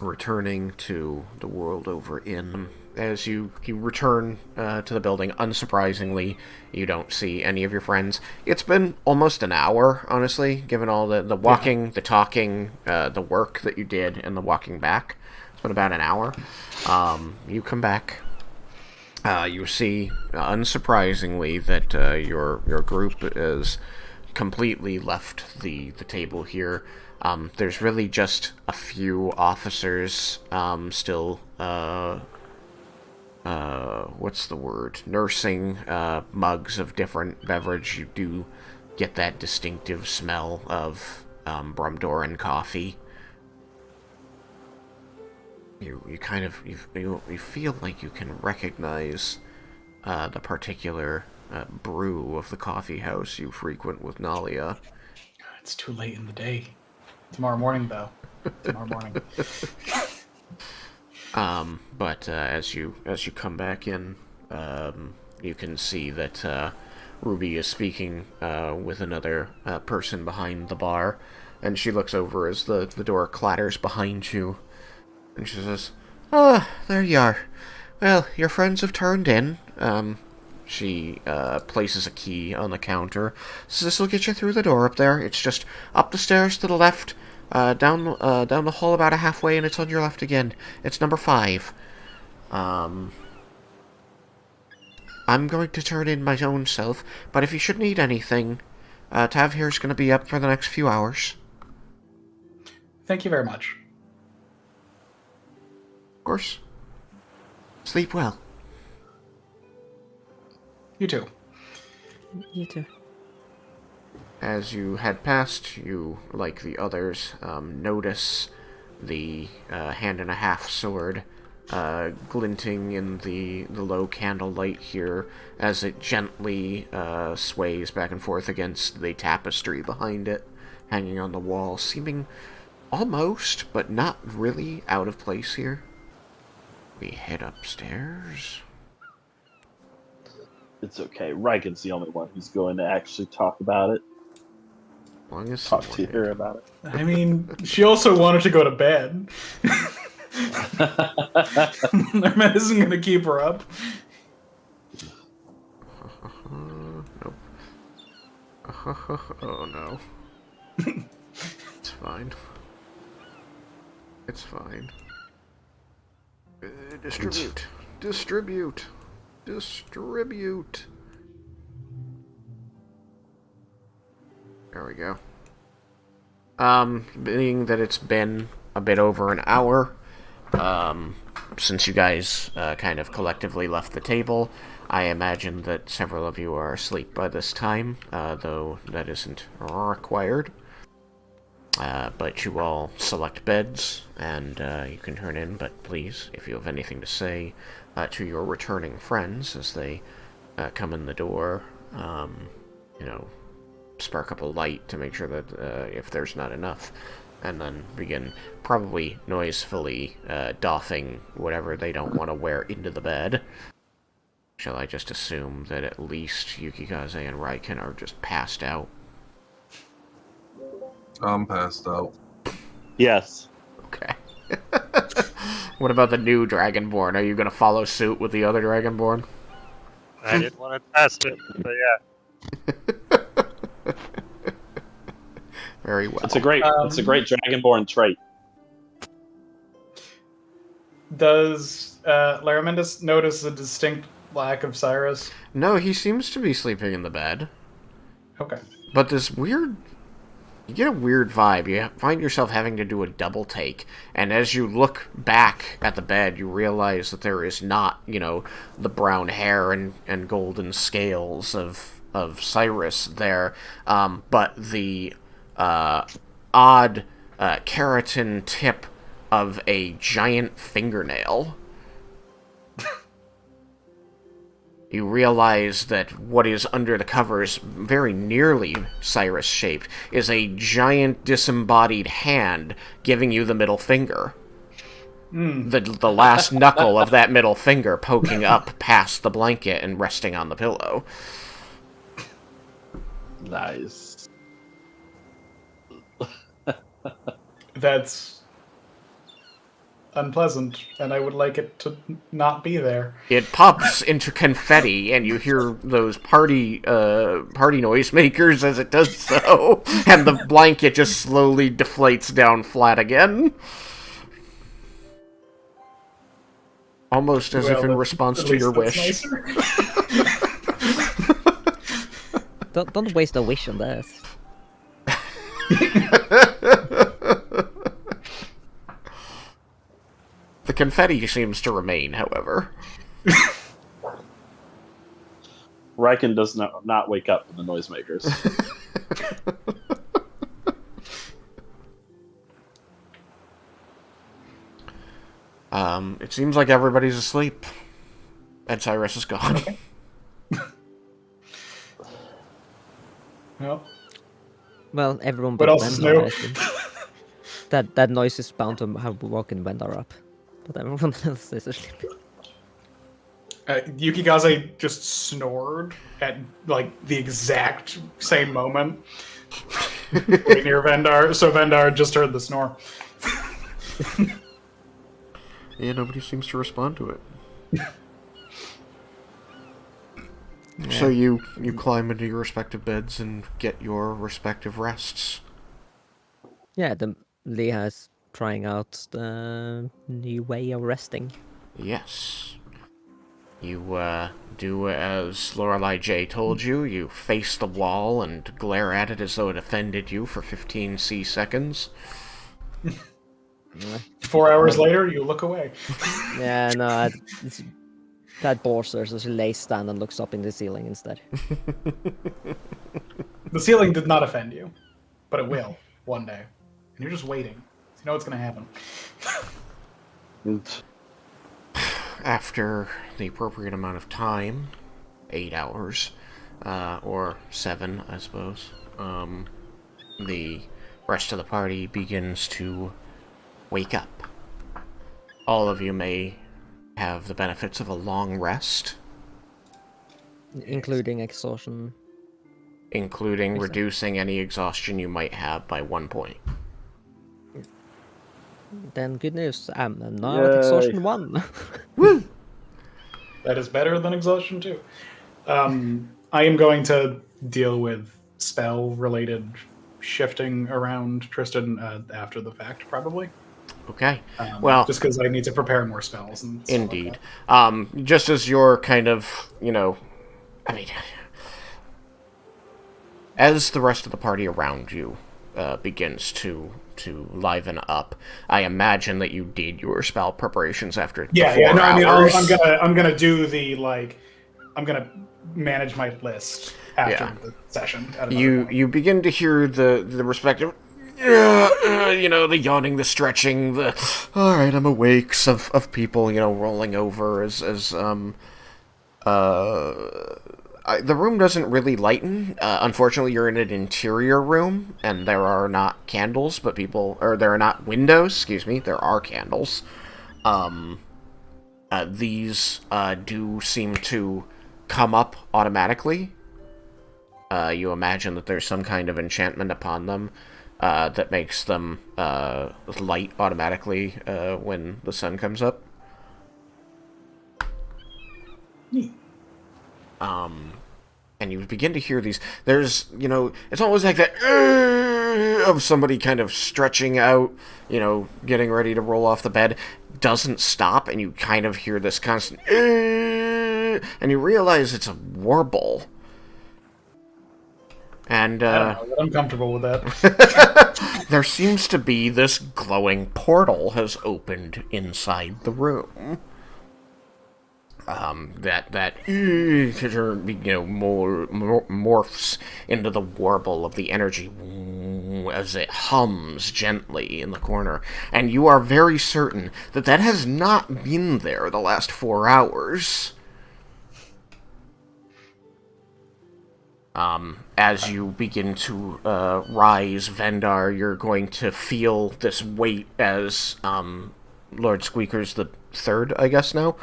Returning to the world over in. As you return to the building, unsurprisingly, you don't see any of your friends. It's been almost an hour, honestly, given all the walking, the talking, the work that you did, and the walking back. It's been about an hour. You come back. You see, unsurprisingly, that your group is completely left the table here. There's really just a few officers still, what's the word? Nursing mugs of different beverage. You do get that distinctive smell of Brumdoran coffee. You kind of, you feel like you can recognize the particular brew of the coffee house you frequent with Nalia. It's too late in the day. Tomorrow morning, though. Tomorrow morning. But as you come back in, you can see that Ruby is speaking with another person behind the bar, and she looks over as the door clatters behind you, and she says, "Ah, there you are. Well, your friends have turned in." She places a key on the counter. So this will get you through the door up there. It's just up the stairs to the left, down the hall about a halfway, and it's on your left again. It's number 5. I'm going to turn in my own self, but if you should need anything, Tav here is going to be up for the next few hours. Thank you very much. Of course. Sleep well. You too. You too. As you head past, you, like the others, notice the hand-and-a-half sword glinting in the low candlelight here as it gently sways back and forth against the tapestry behind it, hanging on the wall, seeming almost, but not really, out of place here. We head upstairs. It's okay. Raiken's the only one who's going to actually talk about it. Long as Talk to someone her about it. I mean, she also wanted to go to bed. Lerman isn't going to keep her up. Nope. Oh no. It's fine. It's fine. Distribute. Distribute. Distribute. There we go. Being that it's been a bit over an hour, since you guys kind of collectively left the table, I imagine that several of you are asleep by this time, though that isn't required. But you all select beds, and you can turn in, but please, if you have anything to say to your returning friends as they come in the door, spark up a light to make sure that if there's not enough, and then begin probably noisefully doffing whatever they don't want to wear into the bed. Shall I just assume that at least Yukikaze and Raiken are just passed out? I'm passed out. Yes. Okay. What about the new Dragonborn? Are you going to follow suit with the other Dragonborn? I didn't want to test it, but yeah. Very well. It's a great Dragonborn trait. Does Laramendus notice a distinct lack of Cyrus? No, he seems to be sleeping in the bed. Okay. But this weird you get a weird vibe. You find yourself having to do a double take, and as you look back at the bed, you realize that there is not, the brown hair and golden scales of Cyrus there, but the odd keratin tip of a giant fingernail. You realize that what is under the covers, very nearly Cyrus-shaped, is a giant disembodied hand giving you the middle finger. The last knuckle of that middle finger poking up past the blanket and resting on the pillow. Nice. That's unpleasant, and I would like it to not be there. It pops into confetti, and you hear those party noisemakers as it does so, and the blanket just slowly deflates down flat again. Almost as if in response to your wish. Don't waste a wish on that. The confetti seems to remain, however. Raiken does not wake up with the noisemakers. It seems like everybody's asleep. And Cyrus is gone. Okay. Well, everyone What but else is Vendor, new? I think. That noise is bound to have woken Vendor up. But everyone else is asleep. Yukikaze just snored at the exact same moment. Right near Vendar, so Vendar just heard the snore. Yeah, nobody seems to respond to it. Yeah. So you climb into your respective beds and get your respective rests. Yeah, Leah is trying out the new way of resting. Yes. You do as Lorelei J told you. You face the wall and glare at it as though it offended you for 15 seconds. 4 hours later, you look away. Yeah, no, that Borster just lays down and looks up in the ceiling instead. The ceiling did not offend you, but it will one day. And you're just waiting. You know what's going to happen. After the appropriate amount of time, 8 hours, or 7, I suppose, the rest of the party begins to wake up. All of you may have the benefits of a long rest, Including exhaustion. including reducing any exhaustion you might have by 1 point. Then good news, I'm now at exhaustion 1. Woo! That is better than exhaustion too. I am going to deal with spell-related shifting around Tristan after the fact, probably. Okay. Well, just because I need to prepare more spells. And stuff indeed. Like that. Just as you're kind of, I mean, as the rest of the party around you begins to liven up, I imagine that you did your spell preparations after 4 hours. I'm gonna do the I'm gonna manage my list after the session. You begin to hear the respective, the yawning, the stretching, the all right, I'm awake of people, rolling over as the room doesn't really lighten. Unfortunately, you're in an interior room, and there are not candles, there are not windows, excuse me, there are candles. These do seem to come up automatically. You imagine that there's some kind of enchantment upon them that makes them light automatically when the sun comes up. Neat. And you begin to hear these. There's, it's almost like that of somebody kind of stretching out, getting ready to roll off the bed. Doesn't stop, and you kind of hear this constant, and you realize it's a warble. And I don't know, I'm comfortable with that. there seems to be this glowing portal has opened inside the room. That morphs into the warble of the energy as it hums gently in the corner, and you are very certain that that has not been there the last 4 hours. As you begin to rise, Vendar, you're going to feel this weight as Lord Squeakers the Third, I guess now,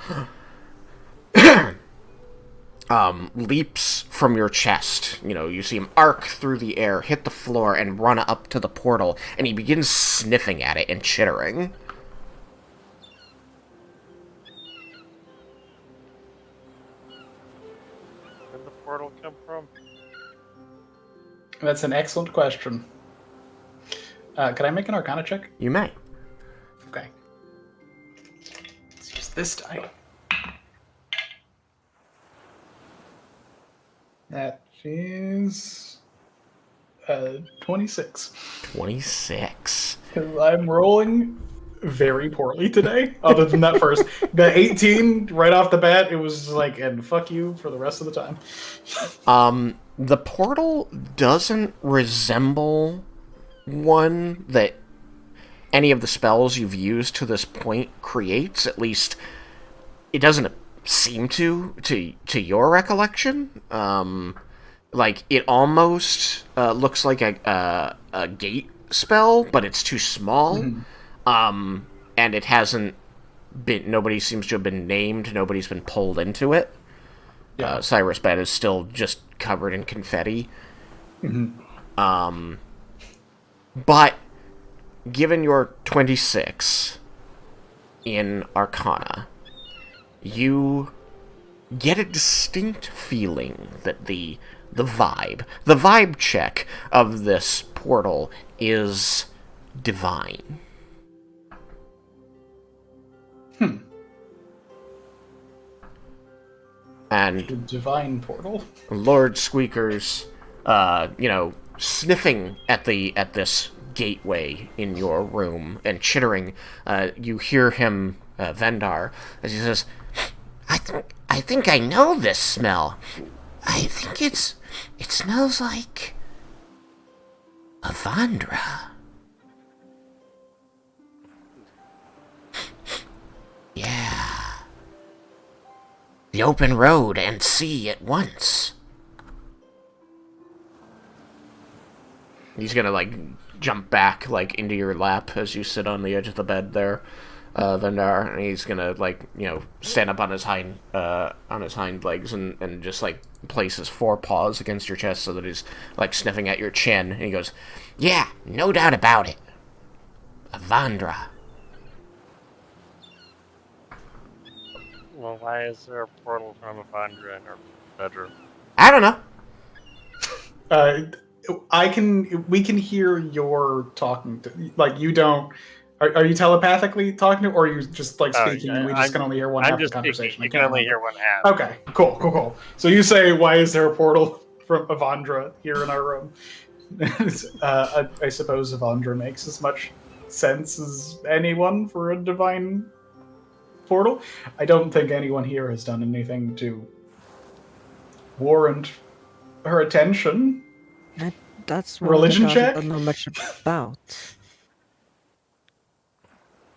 leaps from your chest. You know, you see him arc through the air, hit the floor, and run up to the portal, and he begins sniffing at it and chittering. Where'd the portal come from? That's an excellent question. Can I make an Arcana check? You may. Okay. Let's use this die. That is 26. 26. I'm rolling very poorly today. Other than that first, the 18 right off the bat, it was like, and fuck you for the rest of the time. The portal doesn't resemble one that any of the spells you've used to this point creates. At least, it doesn't seem to your recollection. Like, it almost looks like a gate spell, but it's too small. And it hasn't been... Nobody seems to have been named. Nobody's been pulled into it. Yeah. Cyrus Bed is still just covered in confetti. But, given your 26 in Arcana, you get a distinct feeling that the vibe check of this portal is divine. And The divine portal. Lord Squeakers, sniffing at this gateway in your room and chittering, you hear him, Vendar, as he says, I think I know this smell. I think it smells like Avandra. Yeah. The open road and sea at once. He's gonna, jump back, into your lap as you sit on the edge of the bed there, Vendar, and he's gonna, stand up on his hind legs and just, place his forepaws against your chest so that he's, sniffing at your chin, and he goes, yeah, no doubt about it. Avandra. Well, why is there a portal from Avandra in her bedroom? I don't know. We can hear your talking to, you don't. Are you telepathically talking to, or are you just speaking and we just can only hear one half of the conversation? I can only hear one half. Okay, cool. So you say, why is there a portal from Avandra here in our room? I suppose Avandra makes as much sense as anyone for a divine portal. I don't think anyone here has done anything to warrant her attention. That's what Religion I check? don't know much about.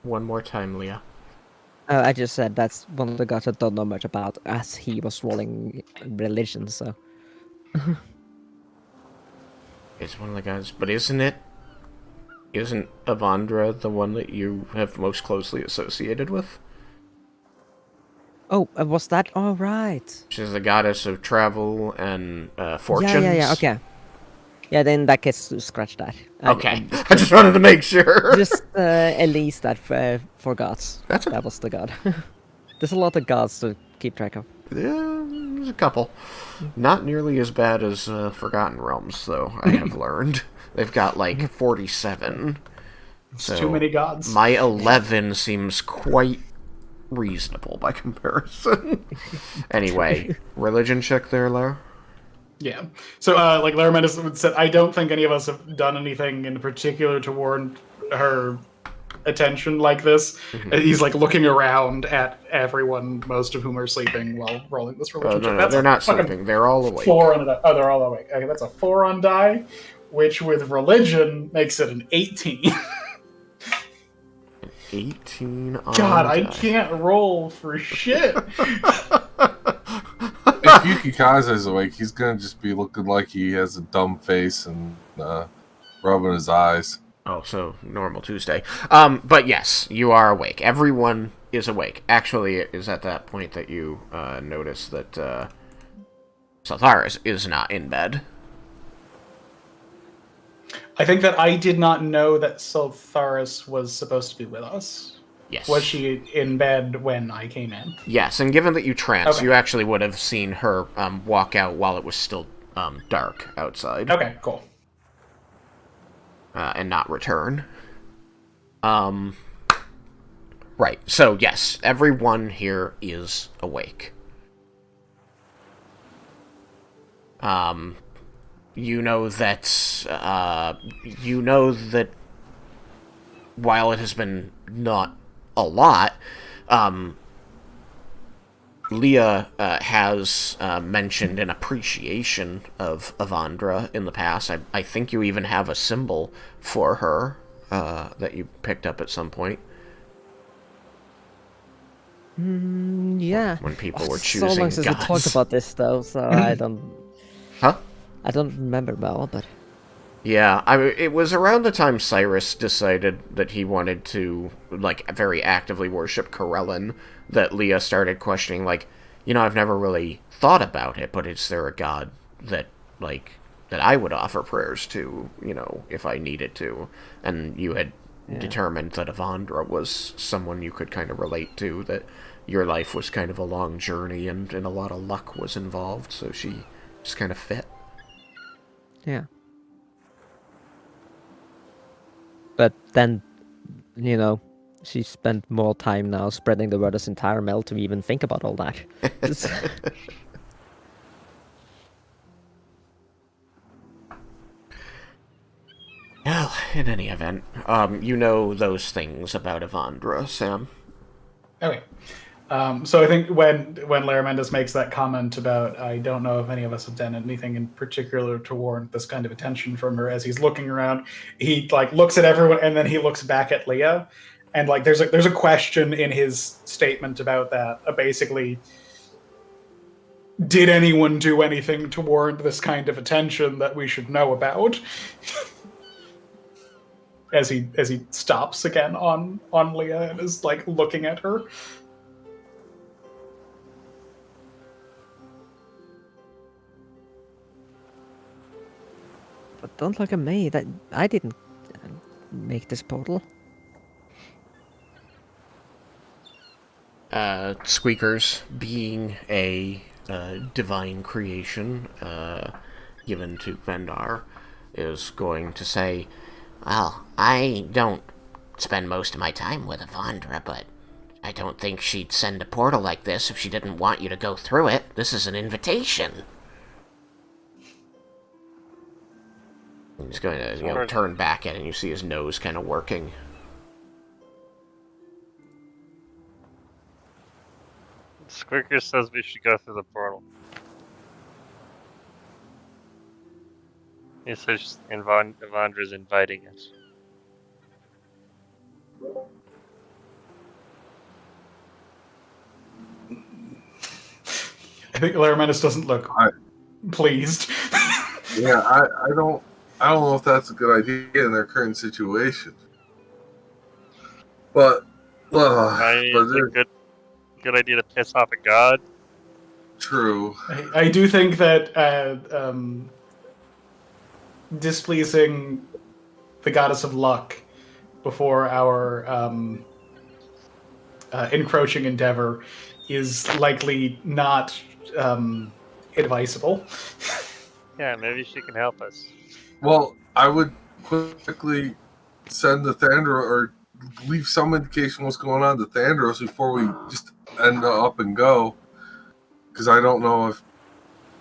One more time, Leah. I just said that's one of the gods I don't know much about, as he was rolling religion, so... It's one of the guys, but isn't Avandra the one that you have most closely associated with? Oh, was that all right? She's the goddess of travel and fortunes. Yeah, okay. Yeah, then that gets scratch that. Okay, I just wanted to make sure. Just at least that for gods. That's that was the god. There's a lot of gods to keep track of. Yeah, there's a couple. Not nearly as bad as Forgotten Realms, though, I have learned. They've got 47. It's too many gods. My 11 seems quite reasonable by comparison. Anyway, religion check there, Lar? Yeah. So, like Laramentis said, I don't think any of us have done anything in particular to warrant her attention like this. He's like looking around at everyone, most of whom are sleeping while rolling this religion check. No, That's they're a not fucking sleeping. They're all awake. 4 on a die. Oh, they're all awake. Okay, that's a 4 on die, which with religion makes it an 18. 18 on God, I die. can't roll for shit. If Yukikaze's awake, he's gonna just be looking like he has a dumb face and rubbing his eyes. Oh, so normal Tuesday. But yes, you are awake. Everyone is awake. Actually, it is at that point that you notice that Satharis is not in bed. I think that I did not know that Sultharis was supposed to be with us. Yes. Was she in bed when I came in? Yes, and given that you trance, Okay. you actually would have seen her walk out while it was still dark outside. Okay, cool. And not return. Right, so yes, everyone here is awake. You know that while it has been not a lot, Leah has mentioned an appreciation of Avandra in the past. I think you even have a symbol for her that you picked up at some point. Yeah. When people Oh, were it's choosing so long since we gods. talked about this, though, so I don't Huh? remember well, but Yeah, it was around the time Cyrus decided that he wanted to, like, very actively worship Corellin that Leah started questioning, like, I've never really thought about it, but is there a god that, like, that I would offer prayers to, if I needed to? And you had determined that Avandra was someone you could kind of relate to, that your life was kind of a long journey and a lot of luck was involved, so she just kind of fit. yeah. But then, she spent more time now spreading the word as entire Mel to even think about all that. Well, in any event, you know those things about Avandra, Sam. Okay. So I think when Laramentis makes that comment about I don't know if any of us have done anything in particular to warrant this kind of attention from her, as he's looking around, he like looks at everyone and then he looks back at Leah, and like there's a question in his statement about that. Basically, did anyone do anything to warrant this kind of attention that we should know about? As he stops again on Leah and is like looking at her. But don't look at me. That I didn't make this portal. Squeakers, being a divine creation given to Vendar, is going to say, well, I don't spend most of my time with Avandra, but I don't think she'd send a portal like this if she didn't want you to go through it. This is an invitation. he's going to turn back at it, and you see his nose kind of working. Squeaker says we should go through the portal. He says Evandra's inviting us. I think Laramentis doesn't look pleased. Yeah, I don't know if that's a good idea in their current situation. But it's a good idea to piss off a god. True. I do think that displeasing the goddess of luck before our encroaching endeavor is likely not advisable. Yeah, maybe she can help us. Well, I would quickly send the Thandros, or leave some indication what's going on to Thandros before we just end up and go. Because I don't know if...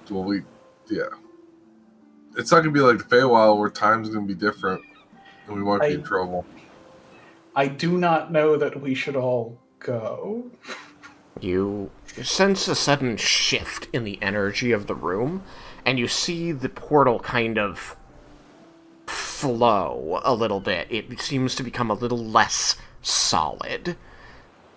Well, it's not gonna be like the Feywild where time's gonna be different, and we might be in trouble. I do not know that we should all go. You sense a sudden shift in the energy of the room, and you see the portal kind of flow a little bit. It seems to become a little less solid.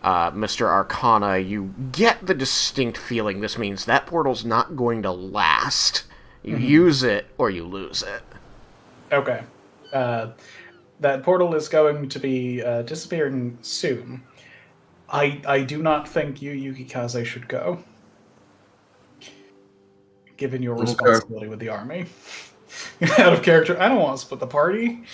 Mr. Arcana, you get the distinct feeling this means that portal's not going to last. You use it or you lose it. Okay. That portal is going to be disappearing soon. I do not think you, Yukikaze, should go. Given your responsibility with the army. Out of character, I don't want to split the party.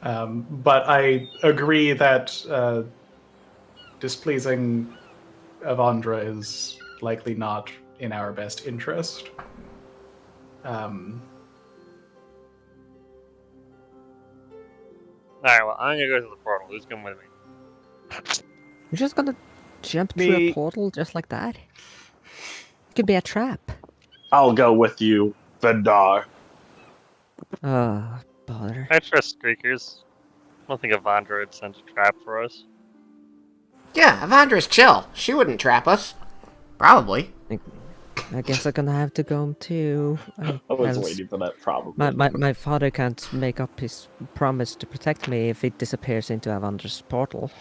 But I agree that displeasing Avandra is likely not in our best interest. Alright, well, I'm gonna go to the portal. Who's coming with me? You're just gonna jump through a portal just like that? It could be a trap. I'll go with you, Vendar. Oh, bother. I trust Squeakers. I don't think Avandra would send a trap for us. Yeah, Avandra's chill. She wouldn't trap us. Probably. I guess I'm gonna have to go too. I was waiting for that problem. My father can't make up his promise to protect me if it disappears into Avandra's portal.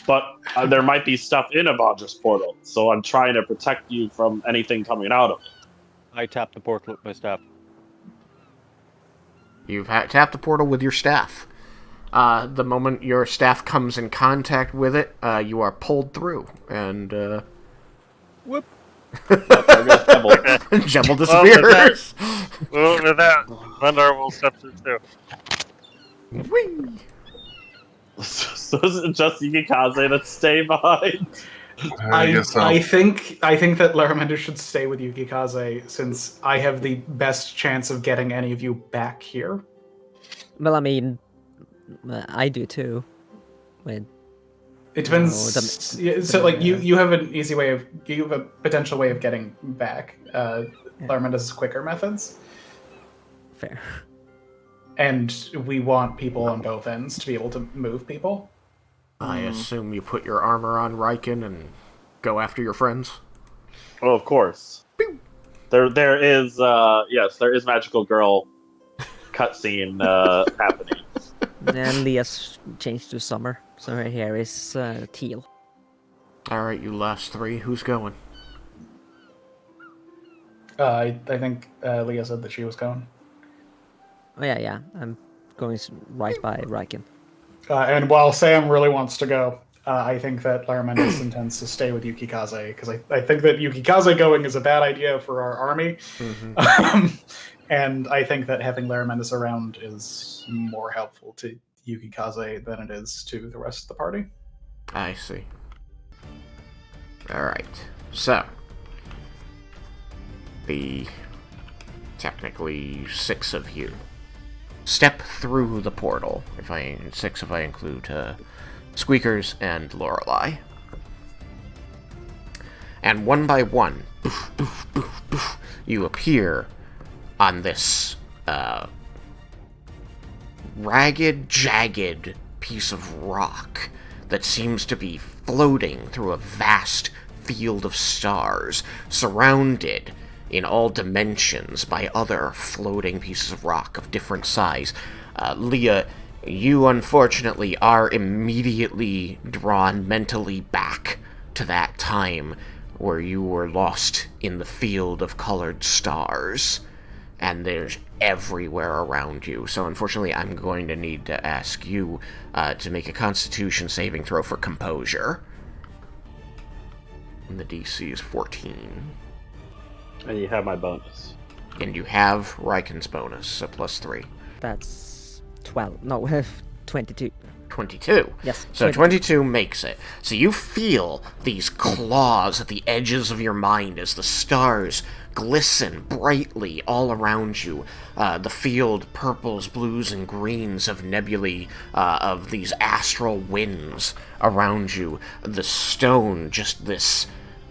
But there might be stuff in Avandra's portal, so I'm trying to protect you from anything coming out of it. I tap the portal with my staff. You've tapped the portal with your staff. The moment your staff comes in contact with it, you are pulled through, and Whoop. Jebble disappears. Well, with that, Vendar will step through too. Whee! So is it just Yukikaze that stay behind? I guess so. I think that Laramander should stay with Yukikaze since I have the best chance of getting any of you back here. Well, I mean, I do too. With It depends. So, like, you have an easy way of, you have a potential way of getting back. Laramander has quicker methods, fair. and we want people on both ends to be able to move people. I assume you put your armor on Raiken and go after your friends? Oh, of course. There is magical girl cutscene happening. And Leah's changed to summer, so her hair is teal. Alright, you last three, who's going? I think Leah said that she was going. Oh yeah, I'm going right by Raiken. And while Sam really wants to go, I think that Laramentis intends to stay with Yukikaze, because I think that Yukikaze going is a bad idea for our army. And I think that having Laramentis around is more helpful to Yukikaze than it is to the rest of the party. I see. Alright, so the technically 6 of you step through the portal. Six if I include Squeakers and Lorelei. And one by one, boof, boof, boof, boof, you appear on this ragged, jagged piece of rock that seems to be floating through a vast field of stars, surrounded in all dimensions by other floating pieces of rock of different size. Leah, you unfortunately are immediately drawn mentally back to that time where you were lost in the field of colored stars, and there's everywhere around you. So unfortunately, I'm going to need to ask you to make a Constitution saving throw for composure. And the DC is 14. And you have my bonus. And you have Raiken's bonus, so +3. That's 12. No, 22. 22. Yes. So 22 makes it. So you feel these claws at the edges of your mind as the stars glisten brightly all around you. The field purples, blues, and greens of nebulae, of these astral winds around you. The stone, just this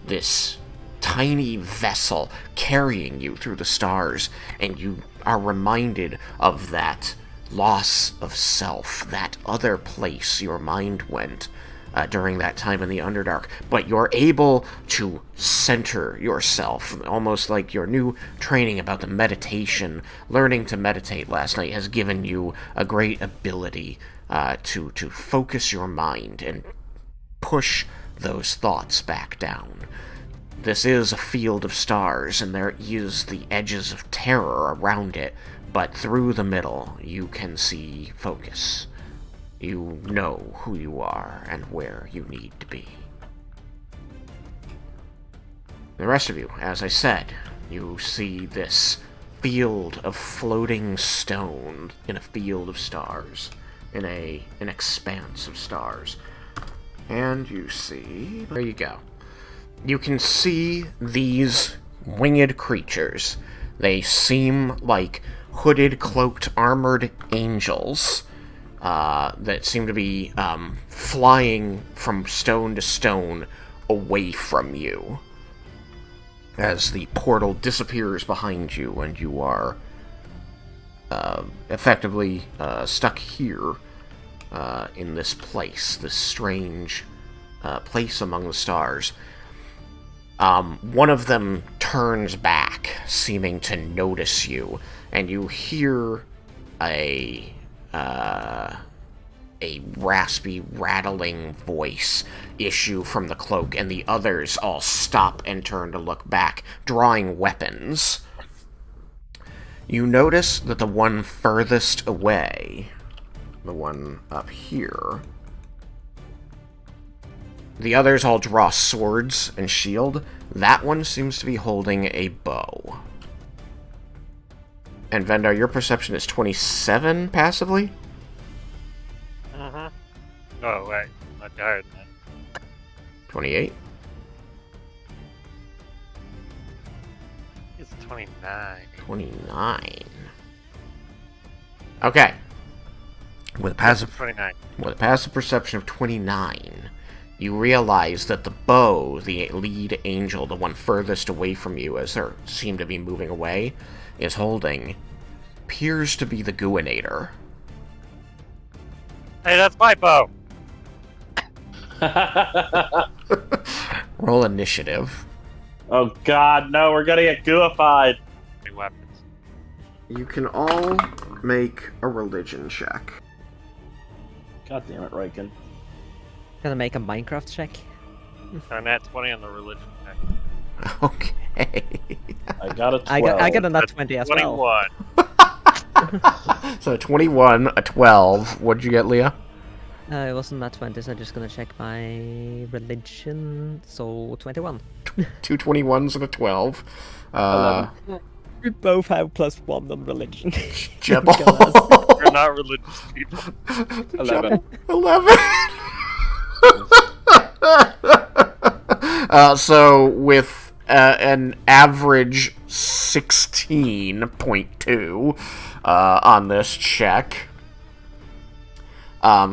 this tiny vessel carrying you through the stars, and you are reminded of that loss of self, that other place your mind went during that time in the Underdark. But you're able to center yourself, almost like your new training about the meditation. Learning to meditate last night has given you a great ability to focus your mind and push those thoughts back down. This is a field of stars, and there is the edges of terror around it, but through the middle, you can see focus. You know who you are and where you need to be. The rest of you, as I said, you see this field of floating stone in a field of stars, in an expanse of stars. And you see... there you go. You can see these winged creatures. They seem like hooded, cloaked, armored angels that seem to be flying from stone to stone away from you as the portal disappears behind you and you are effectively stuck here in this place, this strange place among the stars. One of them turns back, seeming to notice you, and you hear a raspy, rattling voice issue from the cloak, and the others all stop and turn to look back, drawing weapons. You notice that the one furthest away, the one up here, the others all draw swords and shield. That one seems to be holding a bow. And Vendar, your perception is 27 passively? Oh, wait. Not higher than that. 28? It's 29. 29. Okay. With a passive 29. With a passive perception of 29, you realize that the bow, the lead angel, the one furthest away from you as they seem to be moving away, is holding, appears to be the Guinator. Hey, that's my bow! Roll initiative. Oh god, no, we're gonna get gooified. Weapons. You can all make a religion check. God damn it, Raiken. Gonna make a Minecraft check. I'm at 20 on the religion check. Okay. I got a 12. I got a nat That's 20 as well. 21. So 21, a 12. What'd you get, Leah? It wasn't nat 20, so I'm just gonna check my religion. So 21. Two 21s and a 12. 11. We both have +1 on religion. Jebble. We're not religious people. 11. 11. So with an average 16.2 on this check,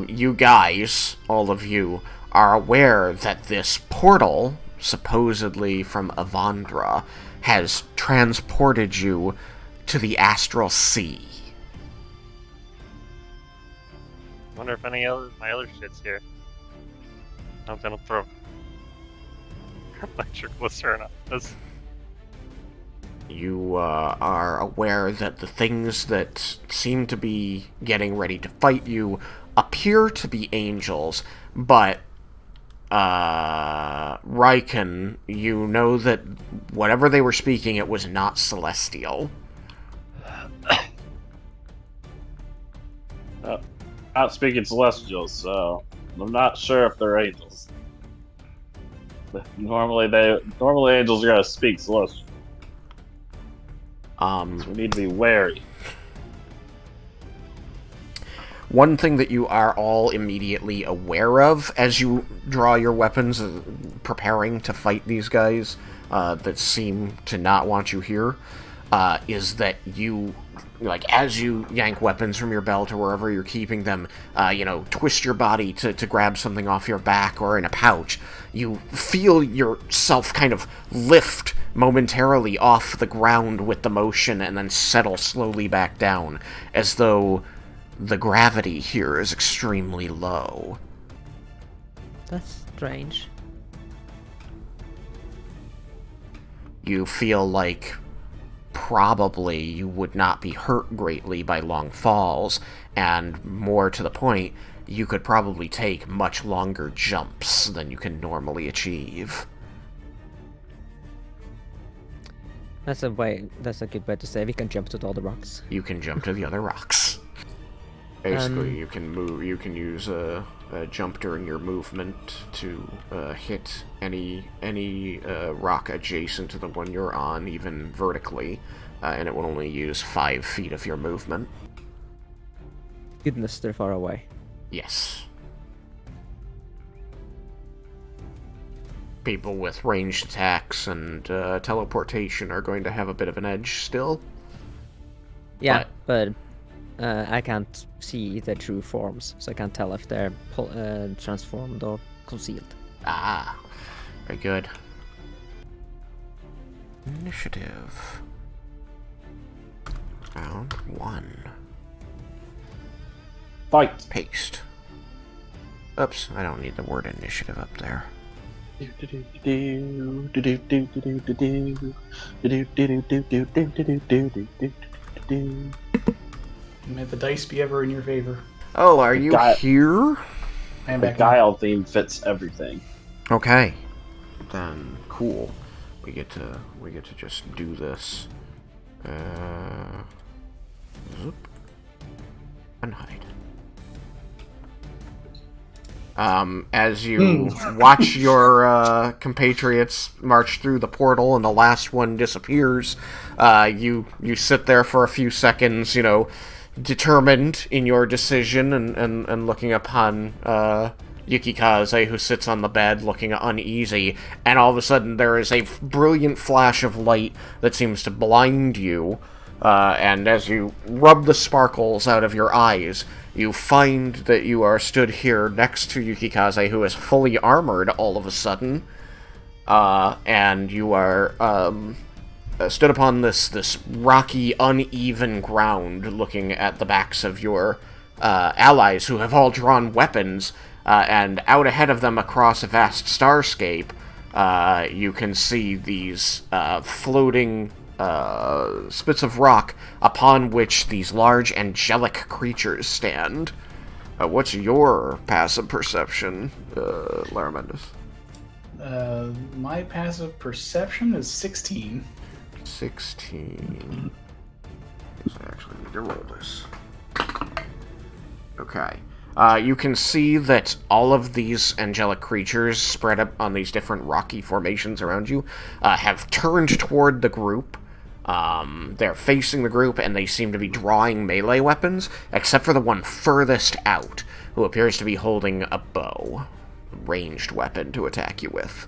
you guys, all of you, are aware that this portal, supposedly from Avandra, has transported you to the Astral Sea. Wonder if my other shit's here. I'm gonna throw electric glycerin on this. You are aware that the things that seem to be getting ready to fight you appear to be angels, but Raiken, you know that whatever they were speaking, it was not celestial. Not speaking celestials, so I'm not sure if they're angels. Normally angels are gonna speak celestial. So we need to be wary. One thing that you are all immediately aware of as you draw your weapons, preparing to fight these guys that seem to not want you here, is that you, like, as you yank weapons from your belt or wherever you're keeping them, twist your body to grab something off your back or in a pouch, you feel yourself kind of lift momentarily off the ground with the motion and then settle slowly back down, as though the gravity here is extremely low. That's strange. You feel like probably you would not be hurt greatly by long falls, and more to the point, you could probably take much longer jumps than you can normally achieve. That's a good way to say we can jump to all the rocks. You can jump to the other rocks. Basically, you can use a jump during your movement to hit any rock adjacent to the one you're on, even vertically, and it will only use 5 feet of your movement. Goodness, they're far away. Yes. People with ranged attacks and teleportation are going to have a bit of an edge still. Yeah, but I can't see their true forms, so I can't tell if they're transformed or concealed. Ah, very good. Initiative. Round 1. Fight. Paste. Oops, I don't need the word initiative up there. May the dice be ever in your favor. Oh, are you here? I am The back. Guile theme fits everything. Okay. Then cool. We get to just do this. Zoop. And hide. As you watch your compatriots march through the portal and the last one disappears, you sit there for a few seconds, determined in your decision and looking upon Yukikaze, who sits on the bed looking uneasy, and all of a sudden there is a brilliant flash of light that seems to blind you, and as you rub the sparkles out of your eyes, you find that you are stood here next to Yukikaze, who is fully armored all of a sudden, and you are stood upon this rocky, uneven ground, looking at the backs of your allies, who have all drawn weapons, and out ahead of them across a vast starscape, you can see these floating spits of rock upon which these large angelic creatures stand. What's your passive perception, Laramendus? My passive perception is 16. 16. I actually need to roll this. Okay. You can see that all of these angelic creatures spread up on these different rocky formations around you have turned toward the group. They're facing the group, and they seem to be drawing melee weapons, except for the one furthest out, who appears to be holding a bow, a ranged weapon to attack you with.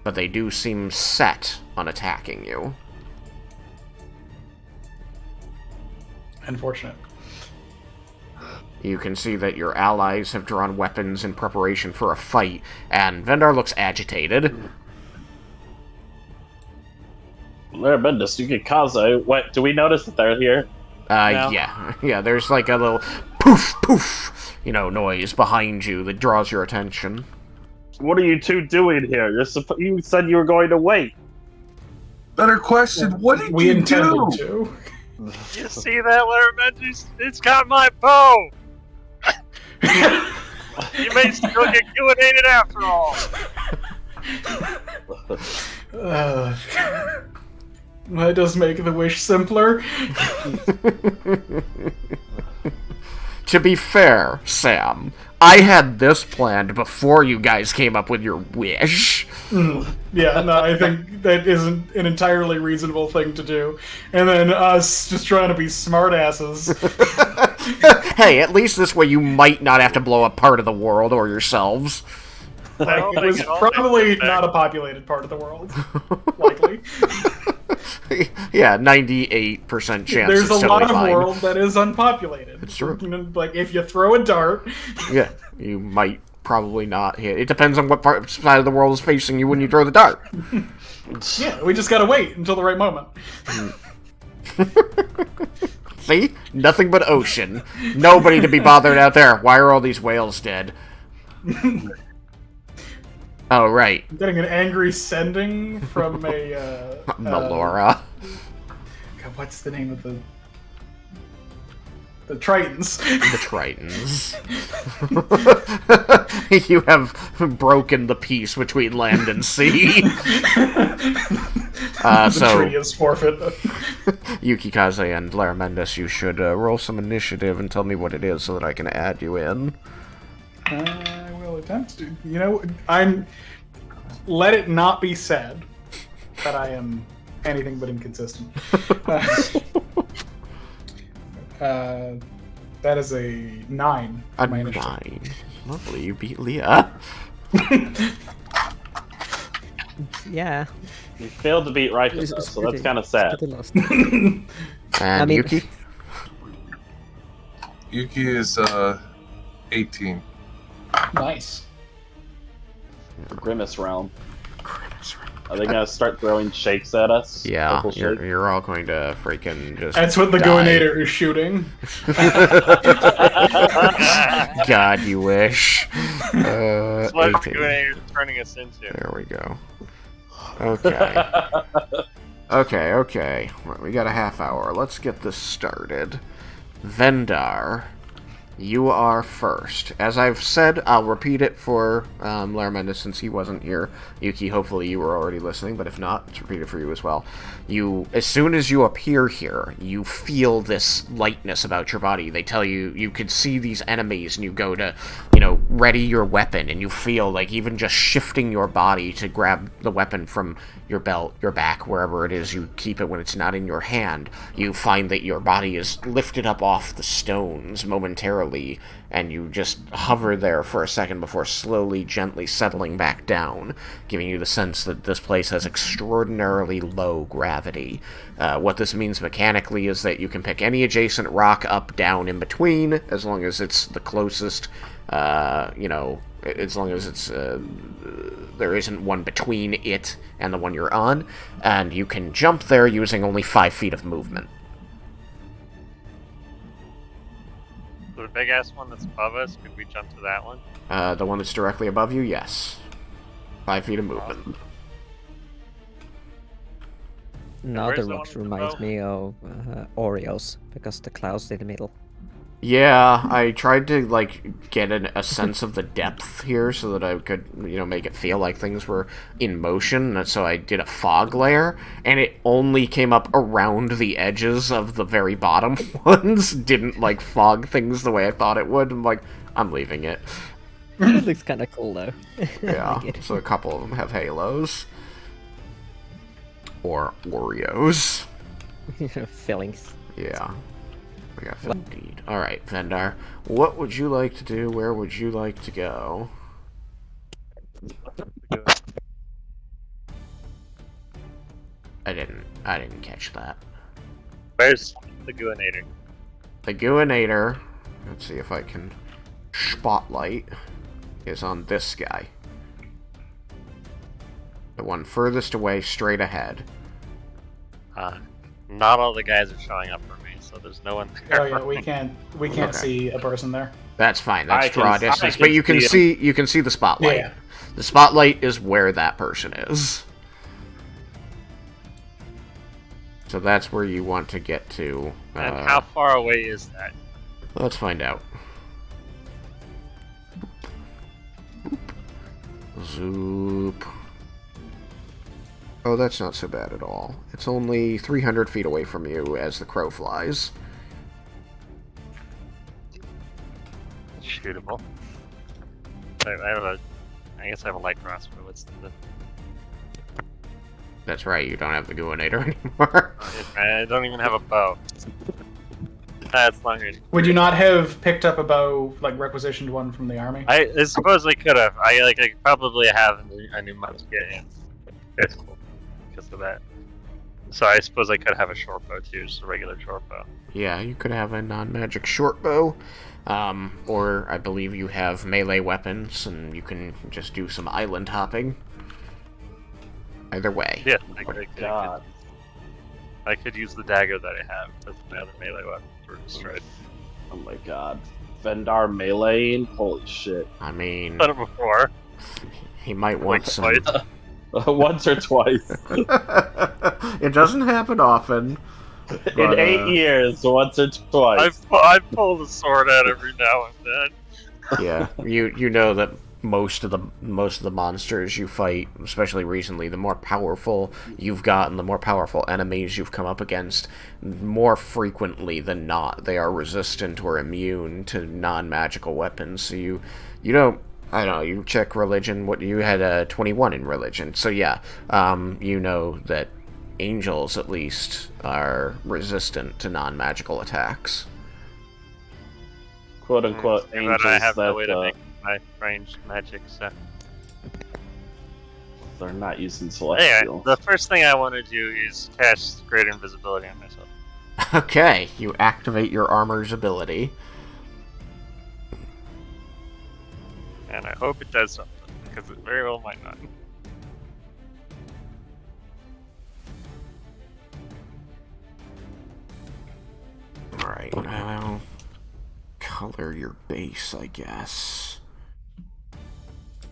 But they do seem set on attacking you. Unfortunate. You can see that your allies have drawn weapons in preparation for a fight, and Vendar looks agitated. Larabendus, Yukikaze. What? Do we notice that they're here? No. Yeah, there's like a little poof, poof, noise behind you that draws your attention. What are you two doing here? You said you were going to wait. Better question, what did We you intended do? to. You see that, Laramentus? It's got my bow! You may still get guillotinated after all! That does make the wish simpler. To be fair, Sam, I had this planned before you guys came up with your wish. Yeah, no, I think that isn't an entirely reasonable thing to do. And then us just trying to be smartasses. Hey, at least this way you might not have to blow up part of the world or yourselves. Like, it was probably not a populated part of the world. Likely. Yeah, 98% chance. There's it's a lot totally of fine. world that is unpopulated. It's true. You know, like if you throw a dart, Yeah, you might probably not hit. It depends on what side of the world is facing you when you throw the dart. yeah, we just gotta wait until the right moment. See? Nothing but ocean. Nobody to be bothered out there. Why are all these whales dead? Oh, right. I'm getting an angry sending from a Melora. God, what's the name of the Tritons? The Tritons. You have broken the peace between land and sea. The tree is forfeit. Yukikaze and Laramendes, you should roll some initiative and tell me what it is so that I can add you in. I will attempt to. You know, let it not be said that I am anything but inconsistent. That is a 9. A my initiative. 9. Lovely, you beat Leah. Yeah. You failed to beat Raiken, though, so that's kind of sad. Pretty lost. And Yuki? Yuki is 18. Nice. The Grimace realm. Are they gonna start throwing shakes at us? Yeah, Purple shake? you're all going to freaking just That's what the die. Goinator is shooting. God, you wish. That's what 18. you're turning us into. There we go. Okay. Okay. Right, we got a half hour. Let's get this started. Vendar, you are first. As I've said, I'll repeat it for Laramendes since he wasn't here. Yuki, hopefully you were already listening, but if not, let's repeat it for you as well. As soon as you appear here, you feel this lightness about your body. They tell you, you can see these enemies, and you go to, ready your weapon, and you feel like even just shifting your body to grab the weapon from your belt, your back, wherever it is you keep it when it's not in your hand, you find that your body is lifted up off the stones momentarily, and you just hover there for a second before slowly, gently settling back down, giving you the sense that this place has extraordinarily low gravity. What this means mechanically is that you can pick any adjacent rock up, down, in between, as long as it's the closest, as long as it's there isn't one between it and the one you're on, and you can jump there using only 5 feet of movement. So the big ass one that's above us, could we jump to that one? The one that's directly above you, yes. 5 feet of movement. Now where's the the rocks one reminds above? me of Oreos, because the clouds in the middle. Yeah, I tried to, get a sense of the depth here so that I could, make it feel like things were in motion, and so I did a fog layer, and it only came up around the edges of the very bottom ones. Didn't, fog things the way I thought it would. I'm leaving it. It looks kind of cool, though. Yeah, I get it. so a couple of them have halos. Or Oreos. Fillings. Yeah. We got indeed. Alright, Vendar. What would you like to do? Where would you like to go? I didn't catch that. Where's the Guinator? The Guinator, let's see if I can spotlight, is on this guy. The one furthest away, straight ahead. Not all the guys are showing up for me, so there's no one there. Oh yeah, we can't Okay. see a person there. That's fine. That's I can- draw I distance, can but you can see see the spotlight. Yeah. The spotlight is where that person is. So that's where you want to get to. And how far away is that? Let's find out. Zoop. Oh, that's not so bad at all. It's only 300 feet away from you as the crow flies. Shootable. I guess I have a light crossbow. What's the? That's right, you don't have the Guinator anymore. I don't even have a bow. That's not good. Would you not have picked up a bow, requisitioned one from the army? I suppose I could have. I probably have a new musket and pistol because of that. So I suppose I could have a short bow too, just a regular short bow. Yeah, you could have a non-magic short bow, or I believe you have melee weapons, and you can just do some island hopping. Either way. Yeah, God. I could use the dagger that I have as my other melee weapon for destroyed. Oh my god. Vendar meleeing? Holy shit. I mean, Done it before. he might want Once, some... twice. Once or twice. It doesn't happen often. In 8 years, once or twice. I pull the sword out every now and then. Yeah, you know that most of the monsters you fight, especially recently, the more powerful you've gotten, the more powerful enemies you've come up against, more frequently than not, they are resistant or immune to non-magical weapons. So you don't. I don't know, you check religion, what you had a 21 in religion, so yeah, you know that angels, at least, are resistant to non-magical attacks. Quote-unquote angels But I have that, no way to make my ranged magic, so... they're not using Anyway, celestial. the first thing I want to do is cast Greater Invisibility on myself. Okay, you activate your armor's ability. And I hope it does something, because it very well might not. Alright, now... color your base, I guess.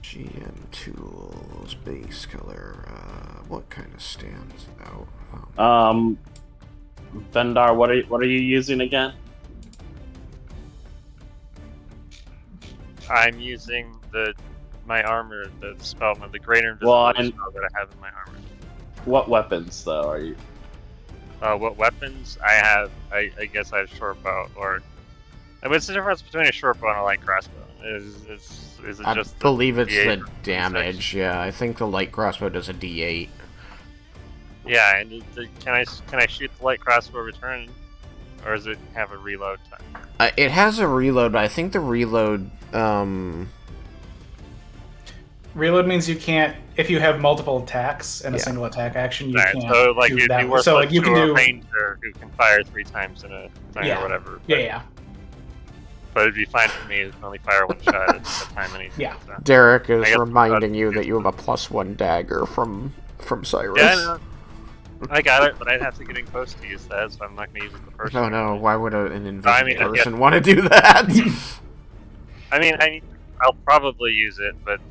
GM tools, base color, what kind of stands out? Vendar, what are you using again? I'm using my armor, the spell, the Greater Invisibility spell that I have in my armor. What weapons, though, are you... What weapons? I have, I guess I have short bow, or... I mean, what's the difference between a short bow and a light crossbow? Is it I just believe it's D8 the damage, yeah. I think the light crossbow does a D8. Yeah, and can I shoot the light crossbow return, or does it have a reload time? It has a reload, but I think the reload, Reload means you can't, if you have multiple attacks and a Yeah. single attack action, you Right, can't so like do it'd that be way. worth So it like you to can a do, ranger who can fire 3 times in a thing Yeah. or whatever. yeah. But it'd be fine for me to only fire 1 shot at a time anything. Yeah. So. Derek is I guess- reminding you that you have a +1 dagger from Cyrus. Yeah, I know. I got it, but I'd have to get in close to use that, so I'm not going to use it the first No, time. no, why would an invisible I mean, person want to do that? I mean, I'll probably use it, but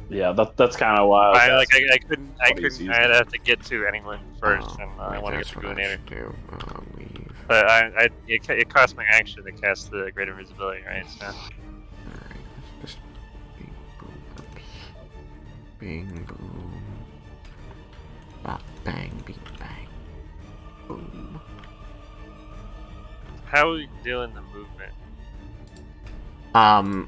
Yeah, that's kind of why I was I couldn't. using I'd have to get to anyone first, Oh, and I right, want to get that's to what I Guanator. should do. Leave. But it costs my action to cast the Greater Invisibility, right? So. Alright, just bing, boom, bing, boom. Bop, bang, bing, bang. Boom. How are we doing the movement?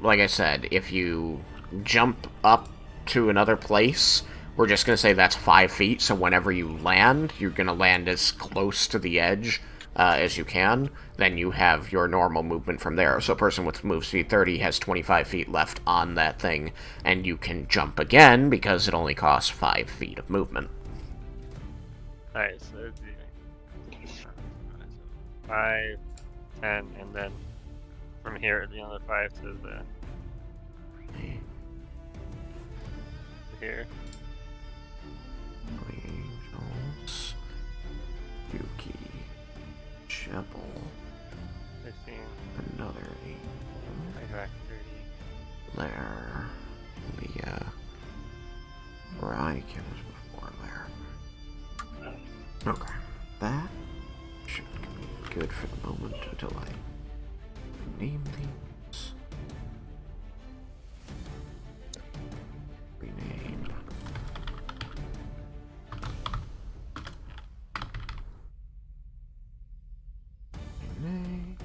Like I said, if you jump up to another place, we're just gonna say that's 5 feet, so whenever you land, you're gonna land as close to the edge as you can, then you have your normal movement from there. So a person with move speed 30 has 25 feet left on that thing, and you can jump again because it only costs 5 feet of movement. Alright, so it'd be 5, 10, and then from here it'd be another 5 to here. Angels, Yuki, Jebble, 15, another angel, 25, 30. Lar, Leah, Raiken was before Lar. Okay, that should be good for the moment until I name these. Rename. Rename.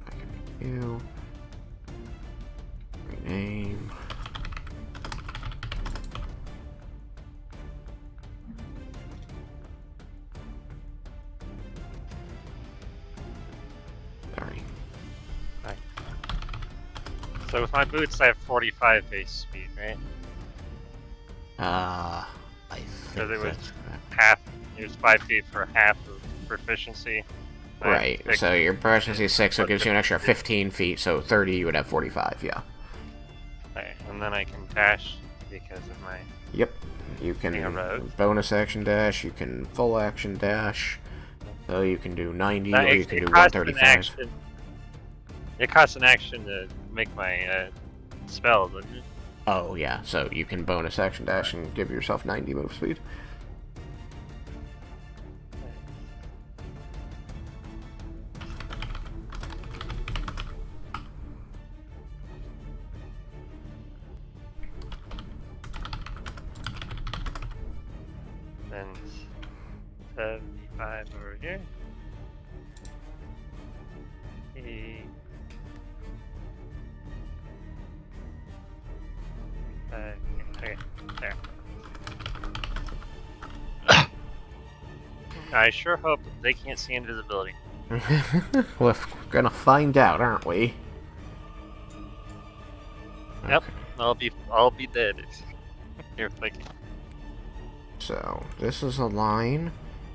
I can make you. Rename. So with my boots, I have 45 base speed, right? I Because think it was that's correct. half. It was 5 feet for half of proficiency. I Right, picked so your proficiency is 6, so it what gives you an extra 50 is. 15 feet, so 30 you would have 45, yeah. Right, and then I can dash because of my. Yep. You Being a can rogue. bonus action dash, you can full action dash, so you can do 90 That- or you it- can it do costs an 135. action- It costs an action to make my spell, doesn't it? Oh, yeah, so you can bonus action dash and give yourself 90 move speed. Then 75 over here. Okay, there. I sure hope they can't see invisibility. We're gonna find out, aren't we? Yep, Okay. I'll be dead. You're thinking. So, this is a line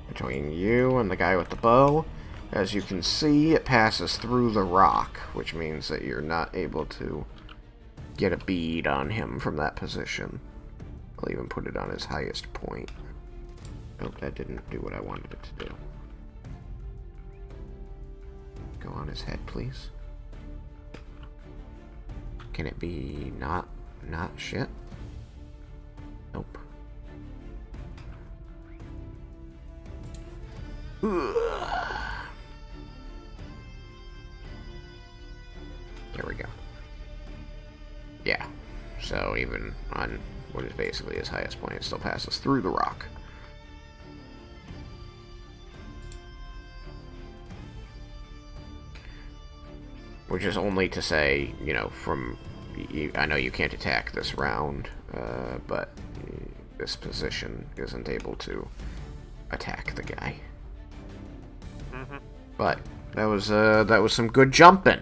between you and the guy with the bow. As you can see, it passes through the rock, which means that you're not able to get a bead on him from that position. I'll even put it on his highest point. Nope, that didn't do what I wanted it to do. Go on his head, please. Can it be not shit? Nope. There we go. Yeah. So even on what is basically his highest point, it still passes through the rock. Which is only to say, you know, from... I know you can't attack this round, but this position isn't able to attack the guy. Mm-hmm. But that was some good jumping.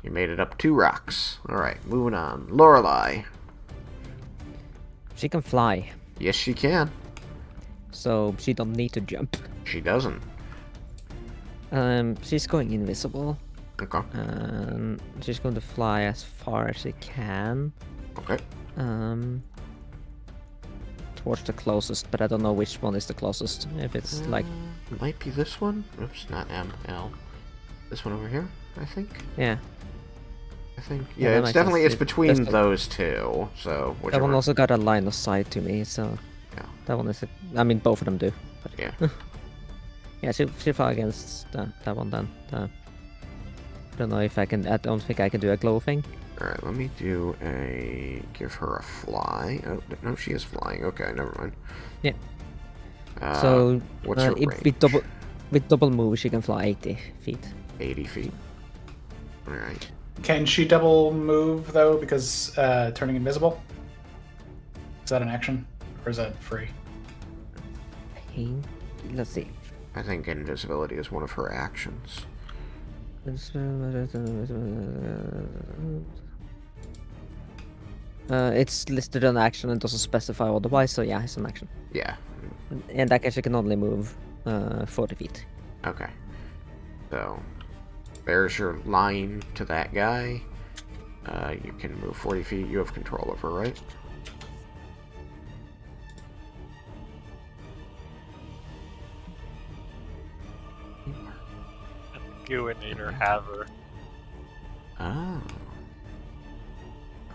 You made it up 2 rocks. Alright, moving on. Lorelei. She can fly, Yes, she can. so she don't need to jump. She doesn't. She's going invisible, Okay. and she's going to fly as far as she can. Okay. Towards the closest, but I don't know which one is the closest. If it's like, Might be this one. Oops, not M, L. This one over here, I think. yeah, I think. Yeah, Yeah, that it's makes definitely sense. it's between That's the- those two. So that whichever. one also got a line of sight to me, so Yeah. that one is. I mean, both of them do. But Yeah. yeah, she fly against that one then. I don't know if I can. I don't think I can do a glow thing. All right, let me do a give her a fly. Oh no, she is flying. Okay, never mind. Yeah. Uh, So what's her if range? with double move, she can fly 80 feet. 80 feet. All right. Can she double move though? Because turning invisible. Is that an action, or is that free? Let's see. I think invisibility is one of her actions. It's listed an action and doesn't specify otherwise, so yeah, it's an action. Yeah. In that case, you can only move 40 feet. Okay. So there's your line to that guy. You can move 40 feet. You have control over, right? Guinator have her. Oh.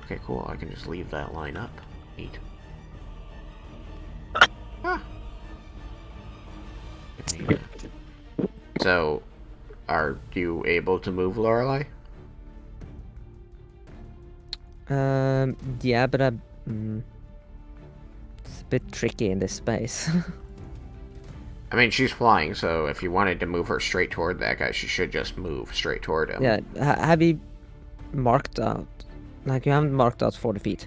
Okay, cool. I can just leave that line up. Neat. Ah. So, are you able to move, Lorelei? Yeah, but it's a bit tricky in this space. I mean, she's flying, so if you wanted to move her straight toward that guy, she should just move straight toward him. Yeah, have you marked out? Like, you haven't marked out 40 feet.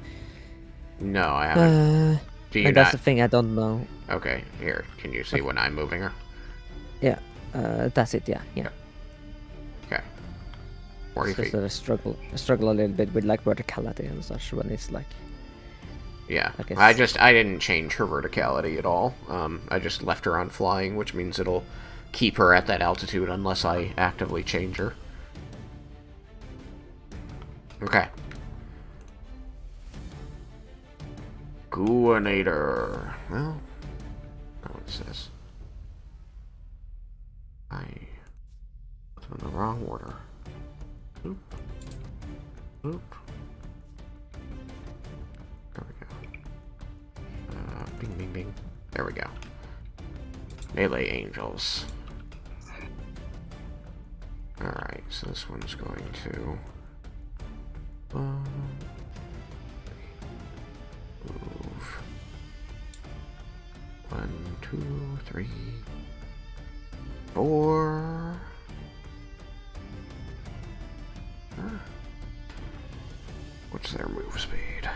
No, I haven't. Do you And that's not? the thing, I don't know. Okay, here. Can you see when I'm moving her? Yeah, that's it, yeah. Okay. 40 It's just feet. that I struggle a little bit with like verticality and such when it's like. Yeah, I guess. I didn't change her verticality at all. I just left her on flying, which means it'll keep her at that altitude unless I actively change her. Okay. Gooinator. Well, that's what it says. I put them in the wrong order. Oop. Oop. There we go. Bing, bing, bing. There we go. Melee Angels. Alright, so this one's going to... move. 1, 2, 3, 4. What's their move speed?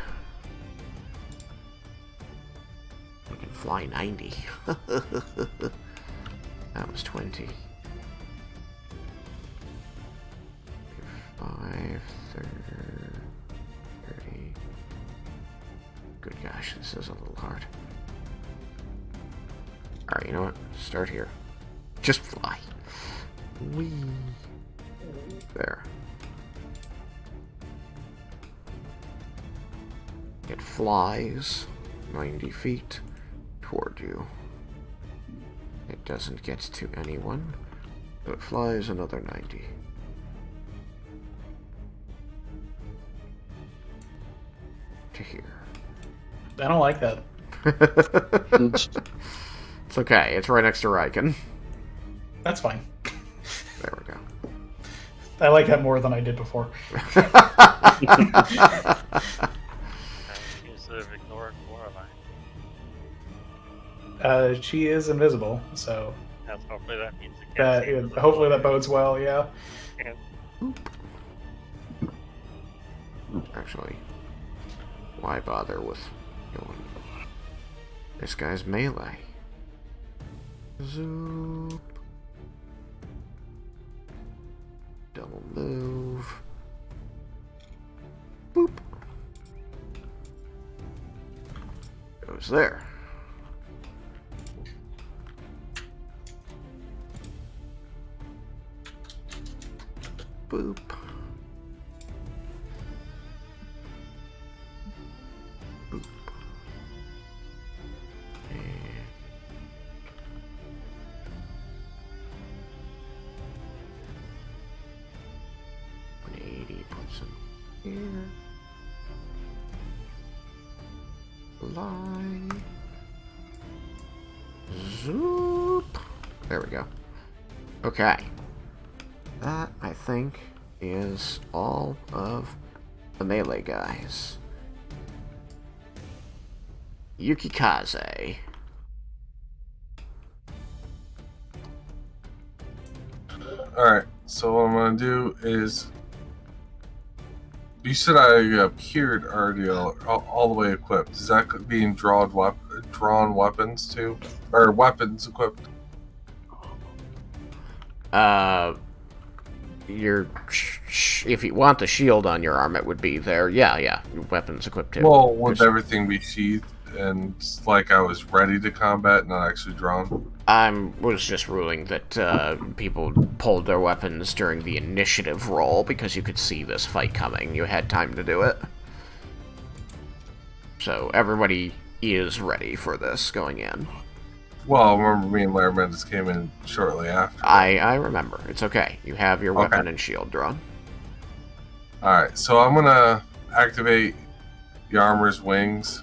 I can fly 90. That was 20. 5, 30. Good gosh, this is a little hard. Alright, you know what? Start here. Just fly. Whee. There. It flies 90 feet toward you. It doesn't get to anyone, but it flies another 90. To here. I don't like that. It's okay, it's right next to Raiken. That's fine. There we go. I like that more than I did before. You sort of ignore Coraline. She is invisible, so Hopefully that means it can't see the hopefully that door. bodes well. Yeah. And Actually, why bother with going? This guy's melee. Zoop. Double move. Boop. Goes there. Boop. Boop. And 180 puts him here. Lie. Zoop. There we go. Okay. That, I think, is all of the melee guys. Yukikaze. Alright, so what I'm gonna do is. You said I appeared already all the way equipped. Is that being drawn weapons too? Or weapons equipped? If you want the shield on your arm, it would be there. Yeah, weapons equipped too. Well, would everything be sheathed and like I was ready to combat, not actually drawn? I was just ruling that people pulled their weapons during the initiative roll because you could see this fight coming. You had time to do it. So everybody is ready for this going in. Well, I remember me and Larry Mendes came in shortly after. I remember. It's okay. You have your weapon and shield drawn. Alright, so I'm gonna activate the armor's wings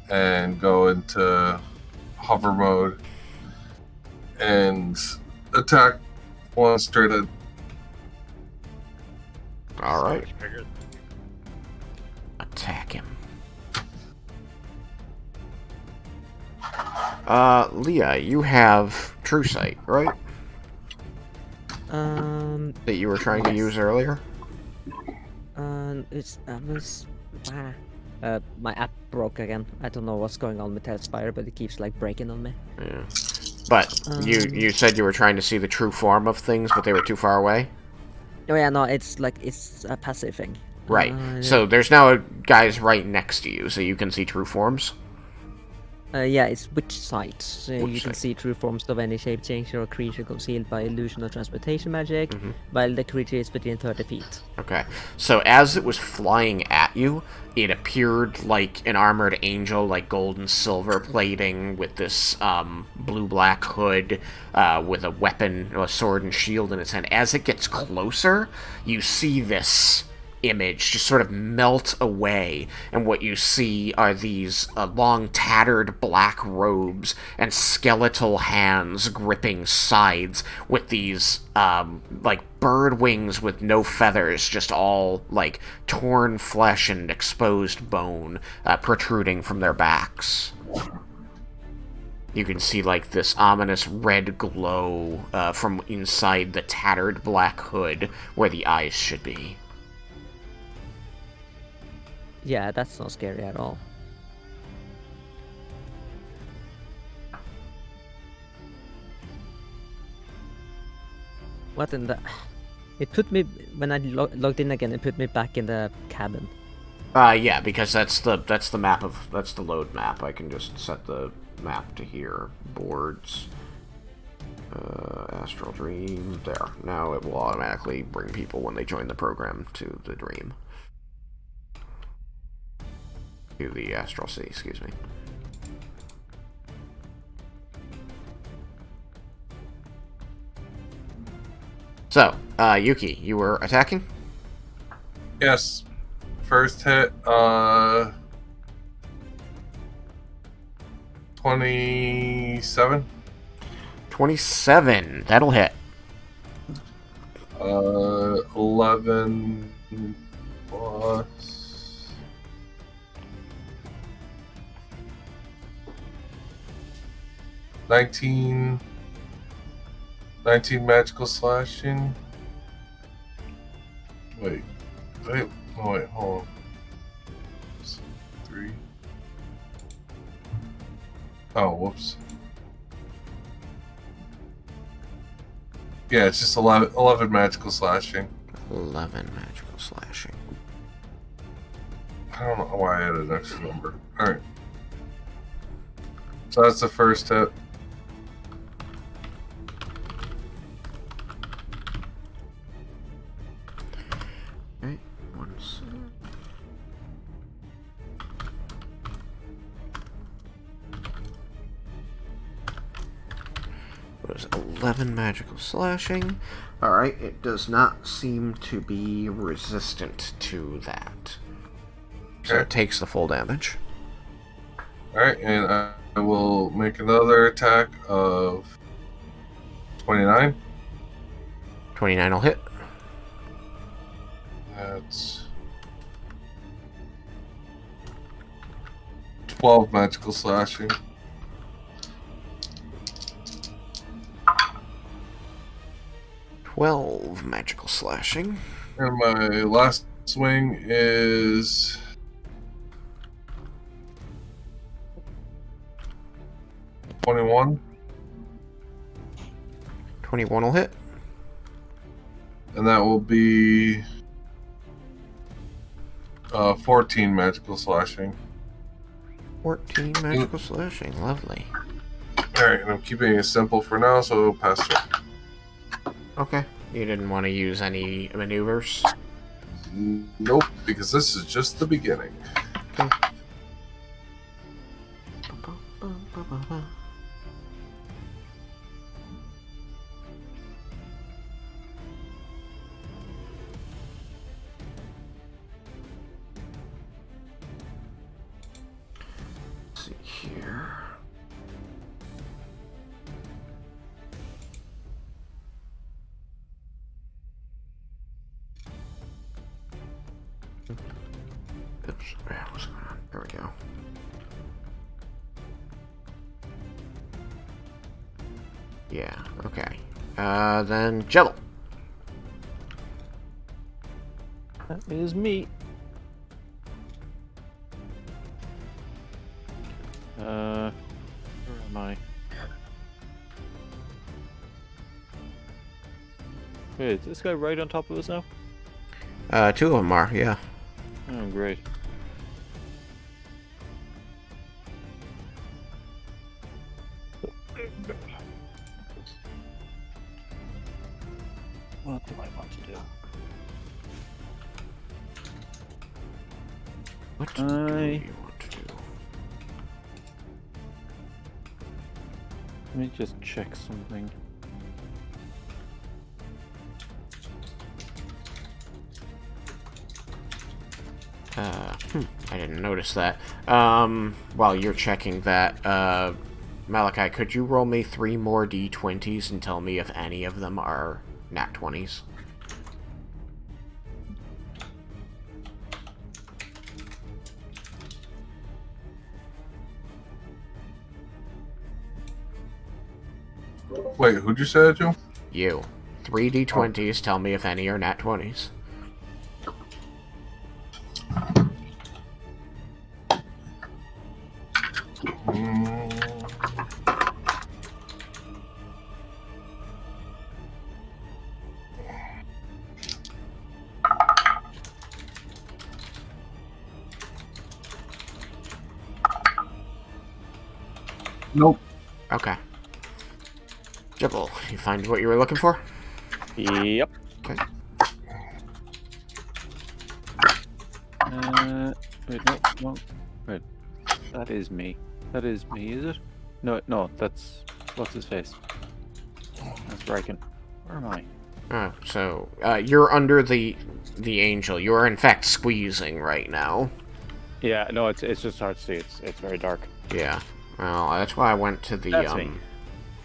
and go into hover mode and attack one straight at. Alright. much bigger. Attack him. Leah, you have True Sight, right? That you were trying to use earlier? My app broke again. I don't know what's going on with Hellspire, but it keeps like breaking on me. Yeah. But you said you were trying to see the true form of things, but they were too far away? Oh yeah, no, it's like it's a passive thing. Right. So there's now guys right next to you, so you can see true forms. Yeah, it's which site. So Which you can site? see true forms of any shape changer or creature concealed by illusion or transportation magic, Mm-hmm. while the creature is within 30 feet. Okay. So as it was flying at you, it appeared like an armored angel, like gold and silver plating, with this blue-black hood, with a weapon, a sword and shield in its hand. As it gets closer, you see this image just sort of melt away, and what you see are these long tattered black robes and skeletal hands gripping sides with these like bird wings with no feathers, just all like torn flesh and exposed bone protruding from their backs. You can see like this ominous red glow from inside the tattered black hood where the eyes should be. Yeah, that's not scary at all. What in the... It put me... When I logged in again, it put me back in the cabin. Yeah, because that's the map of... That's the load map. I can just set the map to here. Boards. Astral Dream. There. Now it will automatically bring people when they join the program to the dream. To the Astral Sea, excuse me. So, Yuki, you were attacking? Yes. First hit, 27. 27. That'll hit. 11 plus 19 magical slashing. Wait, hold on. 3. Oh, whoops. Yeah, it's just 11 magical slashing. 11 magical slashing. I don't know why I had an extra number. Alright. So that's the first hit. Okay, 1 second. It was 11 magical slashing. Alright, it does not seem to be resistant to that. So Okay. it takes the full damage. Alright, and I will make another attack of 29. 29 will hit. That's 12 magical slashing. Magical slashing. And my last swing is 21. 21 will hit. And that will be 14 magical slashing. 14 magical slashing. Lovely. Alright, and I'm keeping it simple for now, so it'll pass it. Okay. You didn't want to use any maneuvers? Nope, because this is just the beginning. Okay. Let's see here. Oops, what's going on? There we go. Yeah, okay. Then Jebble. That is me. Where am I? Wait, is this guy right on top of us now? 2 of them are, yeah. Oh, great. What do I want to do? What do you want to do? Let me just check something. I didn't notice that. While you're checking that, Malachi, could you roll me 3 more d20s and tell me if any of them are nat 20s? Wait, who'd you say that to? You. 3 d20s, tell me if any are nat 20s. Nope. Okay. Jebble, you find what you were looking for? Yep. Okay. Wait, no. Wait. That is me. That is me, is it? No, that's... What's his face? That's Raiken. Where am I? Oh, so, you're under the angel. You are, in fact, squeezing right now. Yeah, no, it's just hard to see. It's very dark. Yeah. Well, that's why I went to the, That's me.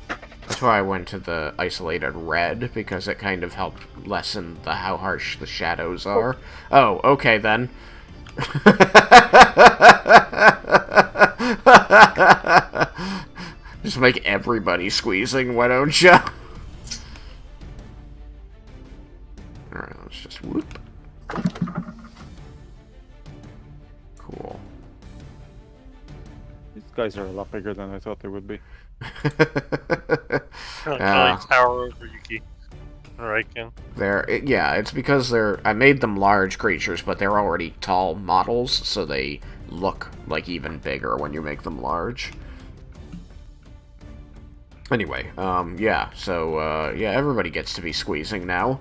That's why I went to the isolated red, because it kind of helped lessen how harsh the shadows are. Oh, okay then. Just make everybody squeezing, why don't you? Alright, let's just whoop. Cool. These guys are a lot bigger than I thought they would be. Tower over Yuki. Raiken. Yeah, it's because I made them large creatures, but they're already tall models, so they look like even bigger when you make them large. Anyway, yeah, so, yeah, everybody gets to be squeezing now.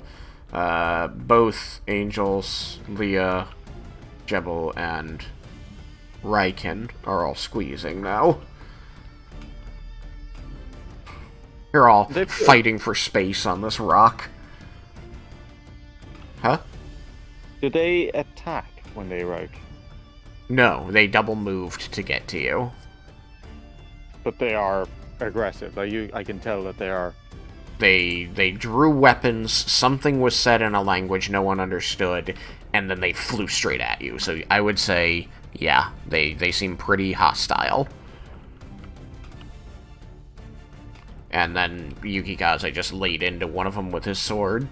Both Angels, Leah, Jebble, and Raiken are all squeezing now. You're all fighting for space on this rock. Huh? Do they attack when they arrive? No, they double moved to get to you. But they are aggressive. I can tell that they are. They drew weapons, something was said in a language no one understood, and then they flew straight at you. So I would say, yeah, they seem pretty hostile. And then Yukikaze just laid into one of them with his sword.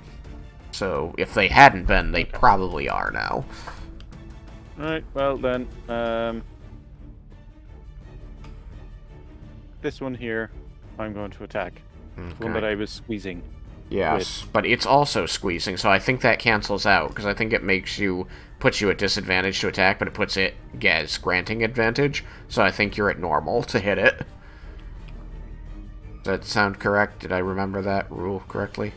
So if they hadn't been, they probably are now. Alright, well then, this one here, I'm going to attack. Okay. The one that I was squeezing. Yes, but it's also squeezing, so I think that cancels out, because I think it puts you at disadvantage to attack, but it puts it as granting advantage, so I think you're at normal to hit it. Does that sound correct? Did I remember that rule correctly?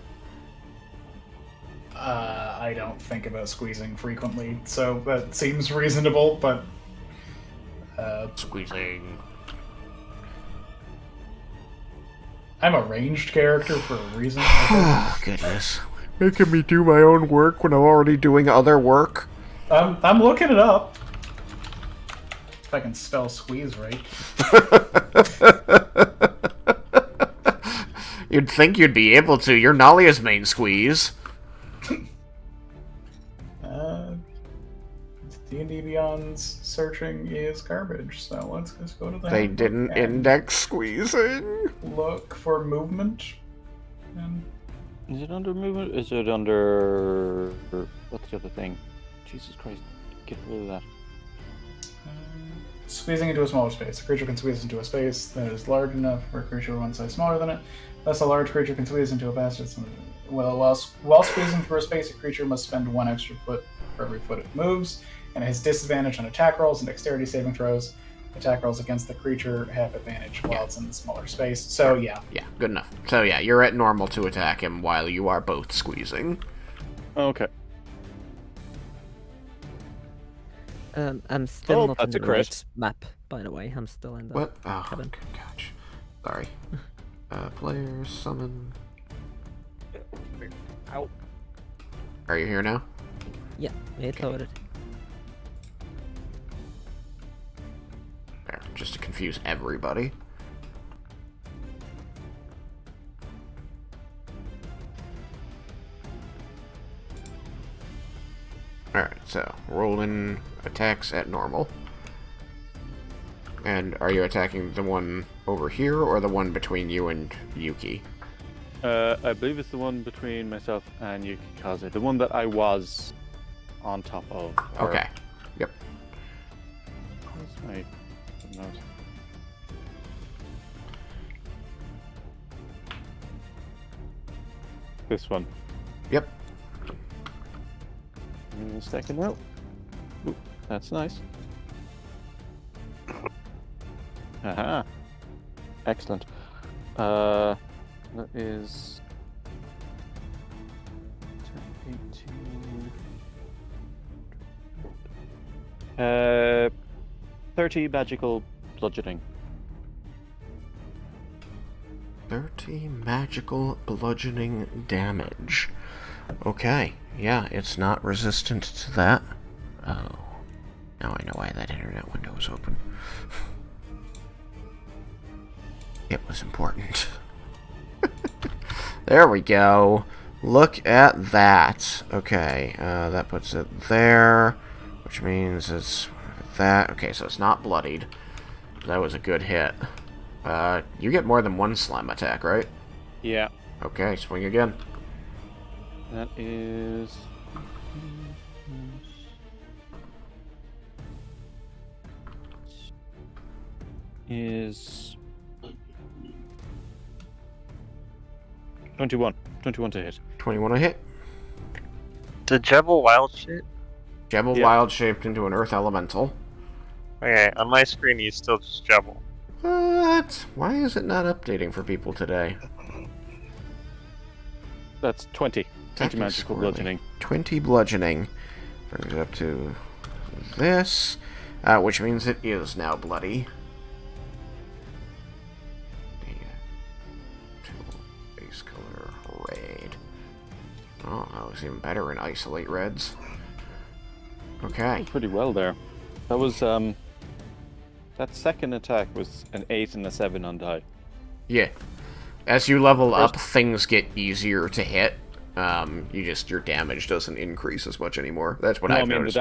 I don't think about squeezing frequently, so that seems reasonable, but... Squeezing. I'm a ranged character for a reason. Oh, goodness. Making me do my own work when I'm already doing other work. I'm looking it up. If I can spell squeeze right. You'd think you'd be able to. You're Nalia's main squeeze. D&D Beyond's searching is garbage, so let's just go to the... They didn't index squeezing. Look for movement. And Is it under movement? Is it under... What's the other thing? Jesus Christ, get rid of that. Squeezing into a smaller space. A creature can squeeze into a space that is large enough for a creature one size smaller than it. Thus, a large creature can squeeze into a vast distance Well, while squeezing through a space, a creature must spend 1 extra foot for every foot it moves, and it has disadvantage on attack rolls and dexterity saving throws. Attack rolls against the creature have advantage while it's in the smaller space. So yeah. Yeah, good enough. So yeah, you're at normal to attack him while you are both squeezing. Okay. I'm still not in that's a the crit. right map, by the way. I'm still in the What? Oh, cabin. gosh. Sorry. Players, summon. Ow. Are you here now? Yeah, it loaded. There, just to confuse everybody. Alright, so rolling attacks at normal. And are you attacking the one over here or the one between you and Yuki? I believe it's the one between myself and Yuki Kaze. The one that I was on top of. her. Okay. Yep. Where's my note? This one. Yep. Second row. Ooh, that's nice. Aha. Excellent. That is 10, 18. 30 magical bludgeoning. 30 magical bludgeoning damage. Okay, yeah, it's not resistant to that. Oh, now I know why that internet window was open. It was important. There we go. Look at that. Okay, that puts it there, which means it's that. Okay, so it's not bloodied. That was a good hit. You get more than one slime attack, right? Yeah. Okay, swing again. That is... is 21. 21 to hit. 21 a hit. Did Jebble wild shit? Jebble Yeah. wild shaped into an earth elemental. Okay, on my screen he's still just Jebble. What? Why is it not updating for people today? That's 20. 20 That magical is squirrely. bludgeoning. 20 bludgeoning. Brings it up to this, which means it is now bloody. Base color red. Oh, that was even better in isolate reds. Okay. Pretty well there. That was, that second attack was an 8 and a 7 on die. Yeah. As you level up, things get easier to hit. Your damage doesn't increase as much anymore. That's what I've noticed.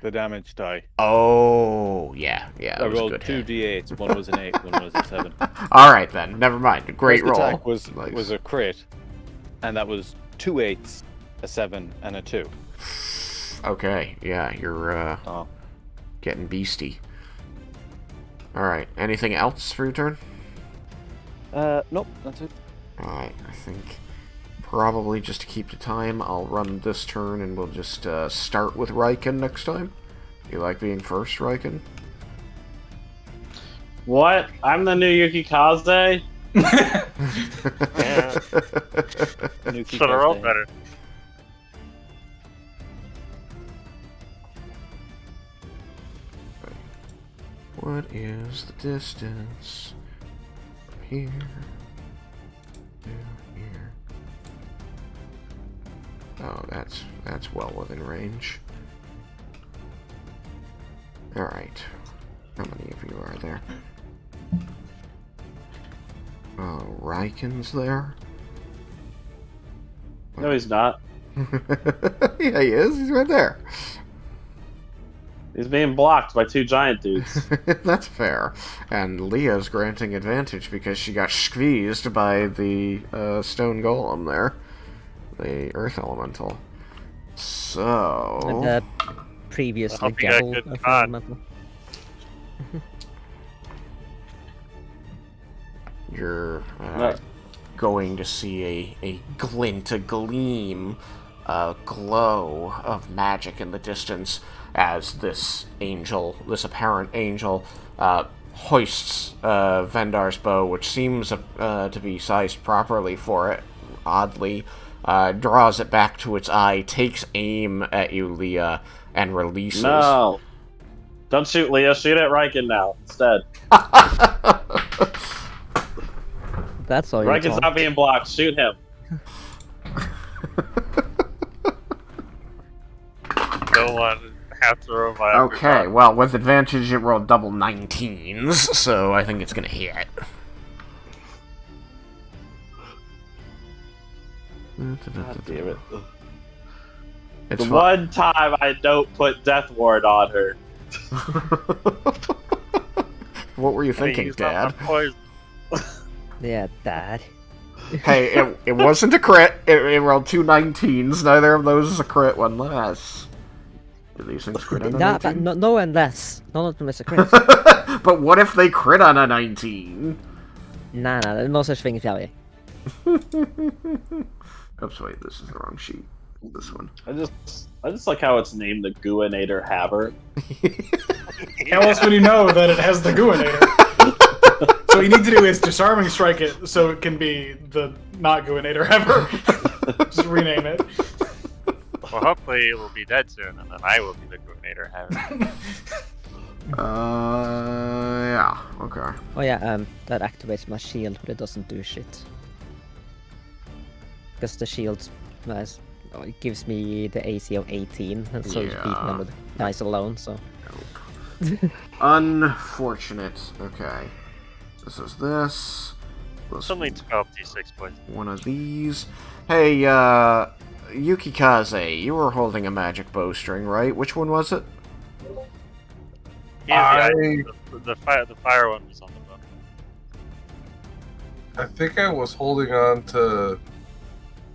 The damage die. Oh, yeah, that I was a rolled good 2 hit. d8s. One was an 8, one was a 7. All right then, never mind. Great First roll. attack was Nice. a crit, and that was 2 8s, a 7, and a 2. Okay, yeah, you're Oh. getting beastie. All right, anything else for your turn? Nope, that's it. All right, I think probably just to keep the time, I'll run this turn and we'll just start with Raiken next time. You like being first, Raiken? What? I'm the new Yuki Kaze? Yeah. Nuki Should have rolled Kaze. better. What is the distance from here to here? Oh, that's well within range. All right, how many of you are there? Oh, Raiken's there. No, he's not. Yeah, he is. He's right there. He's being blocked by 2 giant dudes. That's fair. And Leah's granting advantage because she got squeezed by the stone golem there. The earth elemental. So... And previously I hope you got Jebble good of con. elemental. Your No. going to see a glint, a gleam, a glow of magic in the distance as this apparent angel, hoists Vendar's bow, which seems to be sized properly for it, oddly, draws it back to its eye, takes aim at you, Leah, and releases. No. Don't shoot Leah, shoot at Raiken now, instead. That's all you Raiken's talk. not being blocked, shoot him. Don't want to have to revive. Okay, well, with advantage, it rolled double 19s, so I think it's gonna hit. God damn it. It's The one time I don't put Death Ward on her. What were you Hey, thinking, use up Dad? my poison. Yeah, Dad. Hey, it wasn't a crit. It rolled two 19s. Neither of those is a crit, one less. Do these things crit on a Nah, 19? but no unless. None of them is a crit. But what if they crit on a 19? Nah, there's no such thing as failure. Oops, wait, this is the wrong sheet. This one. I just like how it's named the Guinator Haver. How else would you know that it has the Guinator? So what you need to do is disarming strike it so it can be the not Guinator ever. Just rename it. Well, hopefully it will be dead soon, and then I will be the coordinator. Yeah, okay. Oh yeah, that activates my shield, but it doesn't do shit. Because the shield it gives me the AC of 18, and so it's beating them with dice alone, so... Unfortunate. Okay. This is this. It's only 12d6 points. One of these. Hey, Yukikaze, you were holding a magic bowstring, right? Which one was it? Yeah, the fire one was on the book. I think I was holding on to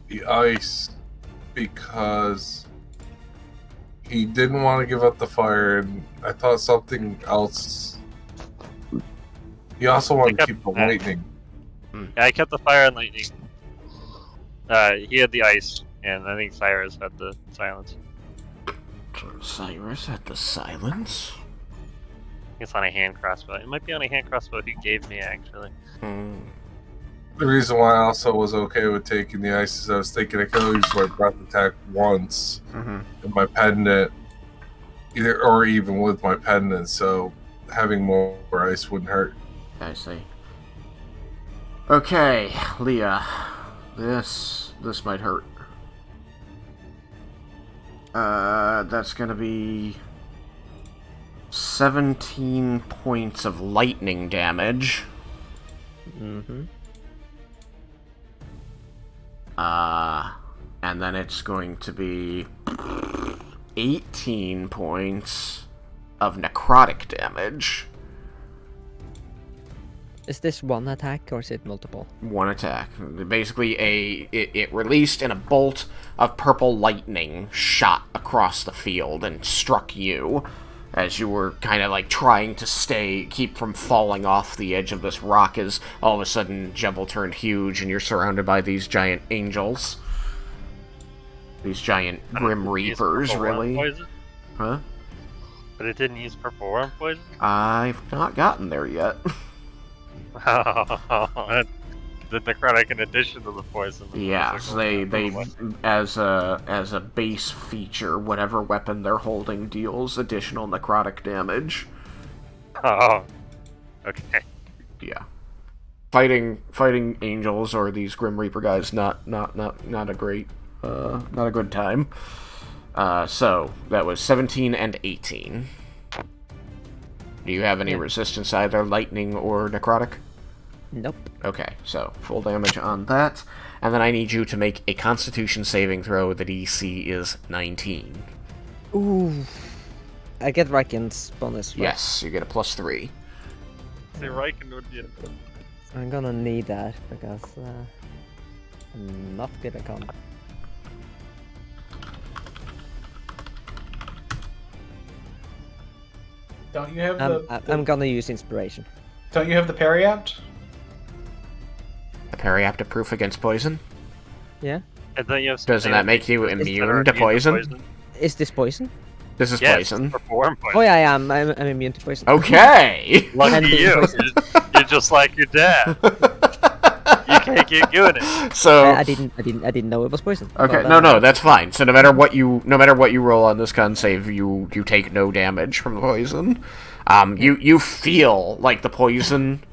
the ice because he didn't want to give up the fire, and I thought something else. He also wanted to keep the lightning. Yeah, I kept the fire and lightning. He had the ice, and I think Cyrus had the silence. Cyrus had the silence? It's on a hand crossbow. It might be on a hand crossbow he gave me, actually. The reason why I also was okay with taking the ice is I was thinking I could only use my breath attack once in my pendant, even with my pendant, so having more ice wouldn't hurt. I see. Okay, Leah. This might hurt. That's gonna be 17 points of lightning damage. And then it's going to be 18 points of necrotic damage. Is this one attack, or is it multiple? One attack. Basically, it released and a bolt of purple lightning shot across the field and struck you as you were kind of like trying to keep from falling off the edge of this rock as all of a sudden Jebble turned huge and you're surrounded by these giant angels. These giant Grim Reapers, really. Huh? But it didn't use purple worm poison? I've not gotten there yet. The necrotic in addition to the poison. Yes, they as a base feature, whatever weapon they're holding deals additional necrotic damage. Oh, okay. Yeah, fighting angels or these Grim Reaper guys not a great not a good time. So that was 17 and 18. Do you have any resistance, either lightning or necrotic? Nope. Okay, so full damage on that. And then I need you to make a Constitution saving throw. The DC is 19. Ooh. I get Raiken's bonus, right? Yes, you get a +3. See, Raiken would be. I'm gonna need that, because I'm not good at combat. Don't you have I'm gonna use inspiration. Don't you have the parry out? The periaptic proof against poison? Yeah. And then you have Doesn't that make you abilities that are immune to poison? Is this poison? This is Yes, poison. for warm poison. Oh yeah, I am. I'm immune to poison. Okay! Lucky And being you. poisoned. You're just like your dad. You can't keep doing it. So I didn't know it was poison. okay, but, no, that's fine. So no matter what you roll on this con save, you take no damage from the poison. You feel like the poison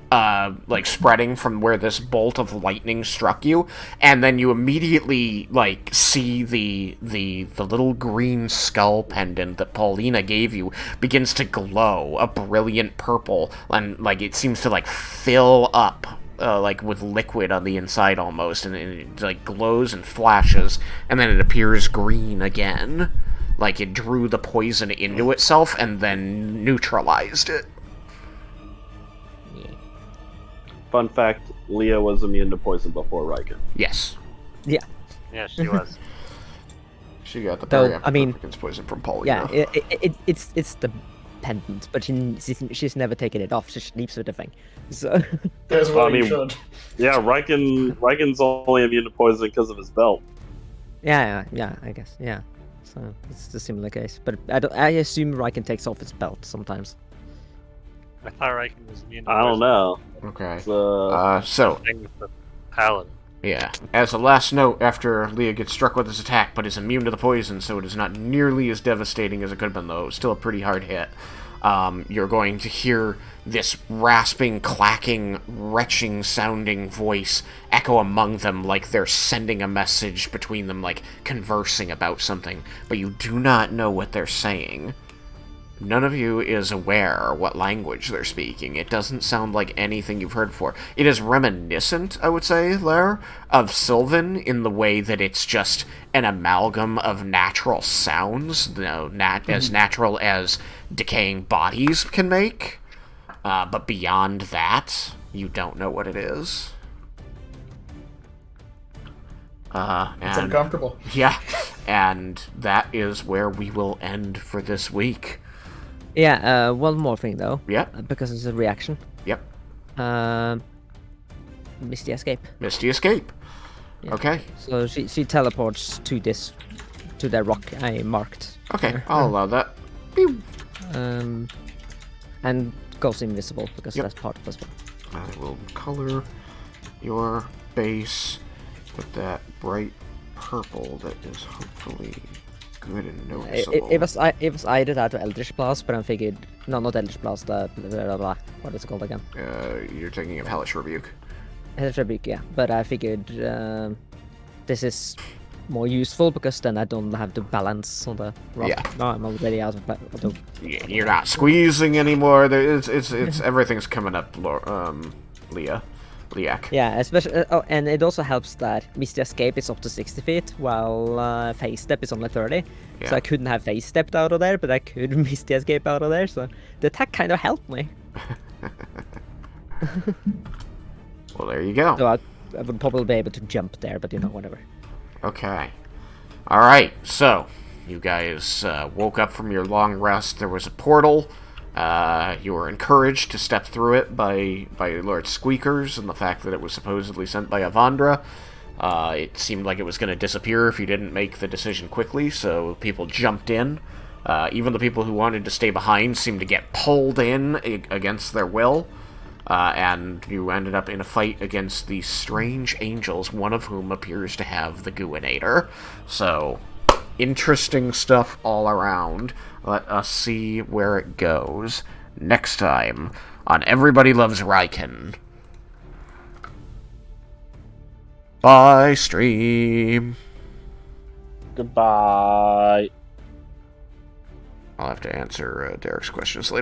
like spreading from where this bolt of lightning struck you, and then you immediately like see the little green skull pendant that Paulina gave you begins to glow a brilliant purple, and like it seems to like fill up like with liquid on the inside almost, and it like glows and flashes, and then it appears green again, like it drew the poison into itself and then neutralized it. Fun fact: Leah was immune to poison before Raiken. Yes. Yeah. Yeah, she was. She got the Though, periaptic I mean, against poison from Paulina. Yeah. It's the pendant, but she's never taken it off. She sleeps with the thing. So. There's what I you mean- should. Yeah, Raiken's only immune to poison because of his belt. Yeah, I guess. Yeah. So it's a similar case, but I assume Raiken takes off his belt sometimes. I thought Raiken was immune to I don't poison. know. Okay. So, So, Thing with the paladin. yeah. As a last note, after Leah gets struck with this attack, but is immune to the poison, so it is not nearly as devastating as it could have been, though. Still a pretty hard hit. You're going to hear this rasping, clacking, retching-sounding voice echo among them like they're sending a message between them, like conversing about something, but you do not know what they're saying. None of you is aware what language they're speaking. It doesn't sound like anything you've heard before. It is reminiscent, I would say, Lair, of Sylvan in the way that it's just an amalgam of natural sounds, as natural as decaying bodies can make. But beyond that, you don't know what it is. It's uncomfortable. Yeah, and that is where we will end for this week. Yeah. One more thing though. Yep. Because it's a reaction. Yep. Misty escape. Misty escape. Yeah. Okay. So she teleports to that rock I marked. Okay, there. I'll allow that. Pew. And goes invisible because Yep. that's part of the spell. I will color your base with that bright purple that is hopefully good and noticeable. It was either that or Eldritch Blast, but I figured not Eldritch Blast. What is it called again? You're thinking of Hellish Rebuke. Eldritch Rebuke, yeah. But I figured this is more useful because then I don't have to balance on the rock. Yeah. No, I'm already out of You're not squeezing anymore. It's everything's coming up, Leah. Liak. Yeah, especially and it also helps that Misty Escape is up to 60 feet, while Phase Step is only 30. Yeah. So I couldn't have Phase Stepped out of there, but I could Misty Escape out of there. So the attack kind of helped me. Well, there you go. So I would probably be able to jump there, but whatever. Okay. Alright, so, you guys woke up from your long rest. There was a portal. You were encouraged to step through it by Lord Squeakers, and the fact that it was supposedly sent by Avandra. It seemed like it was going to disappear if you didn't make the decision quickly, so people jumped in. Even the people who wanted to stay behind seemed to get pulled in against their will. And you ended up in a fight against these strange angels, one of whom appears to have the Gooinator. So, interesting stuff all around. Let us see where it goes next time on Everybody Loves Raiken. Bye, stream. Goodbye. I'll have to answer Derek's questions later.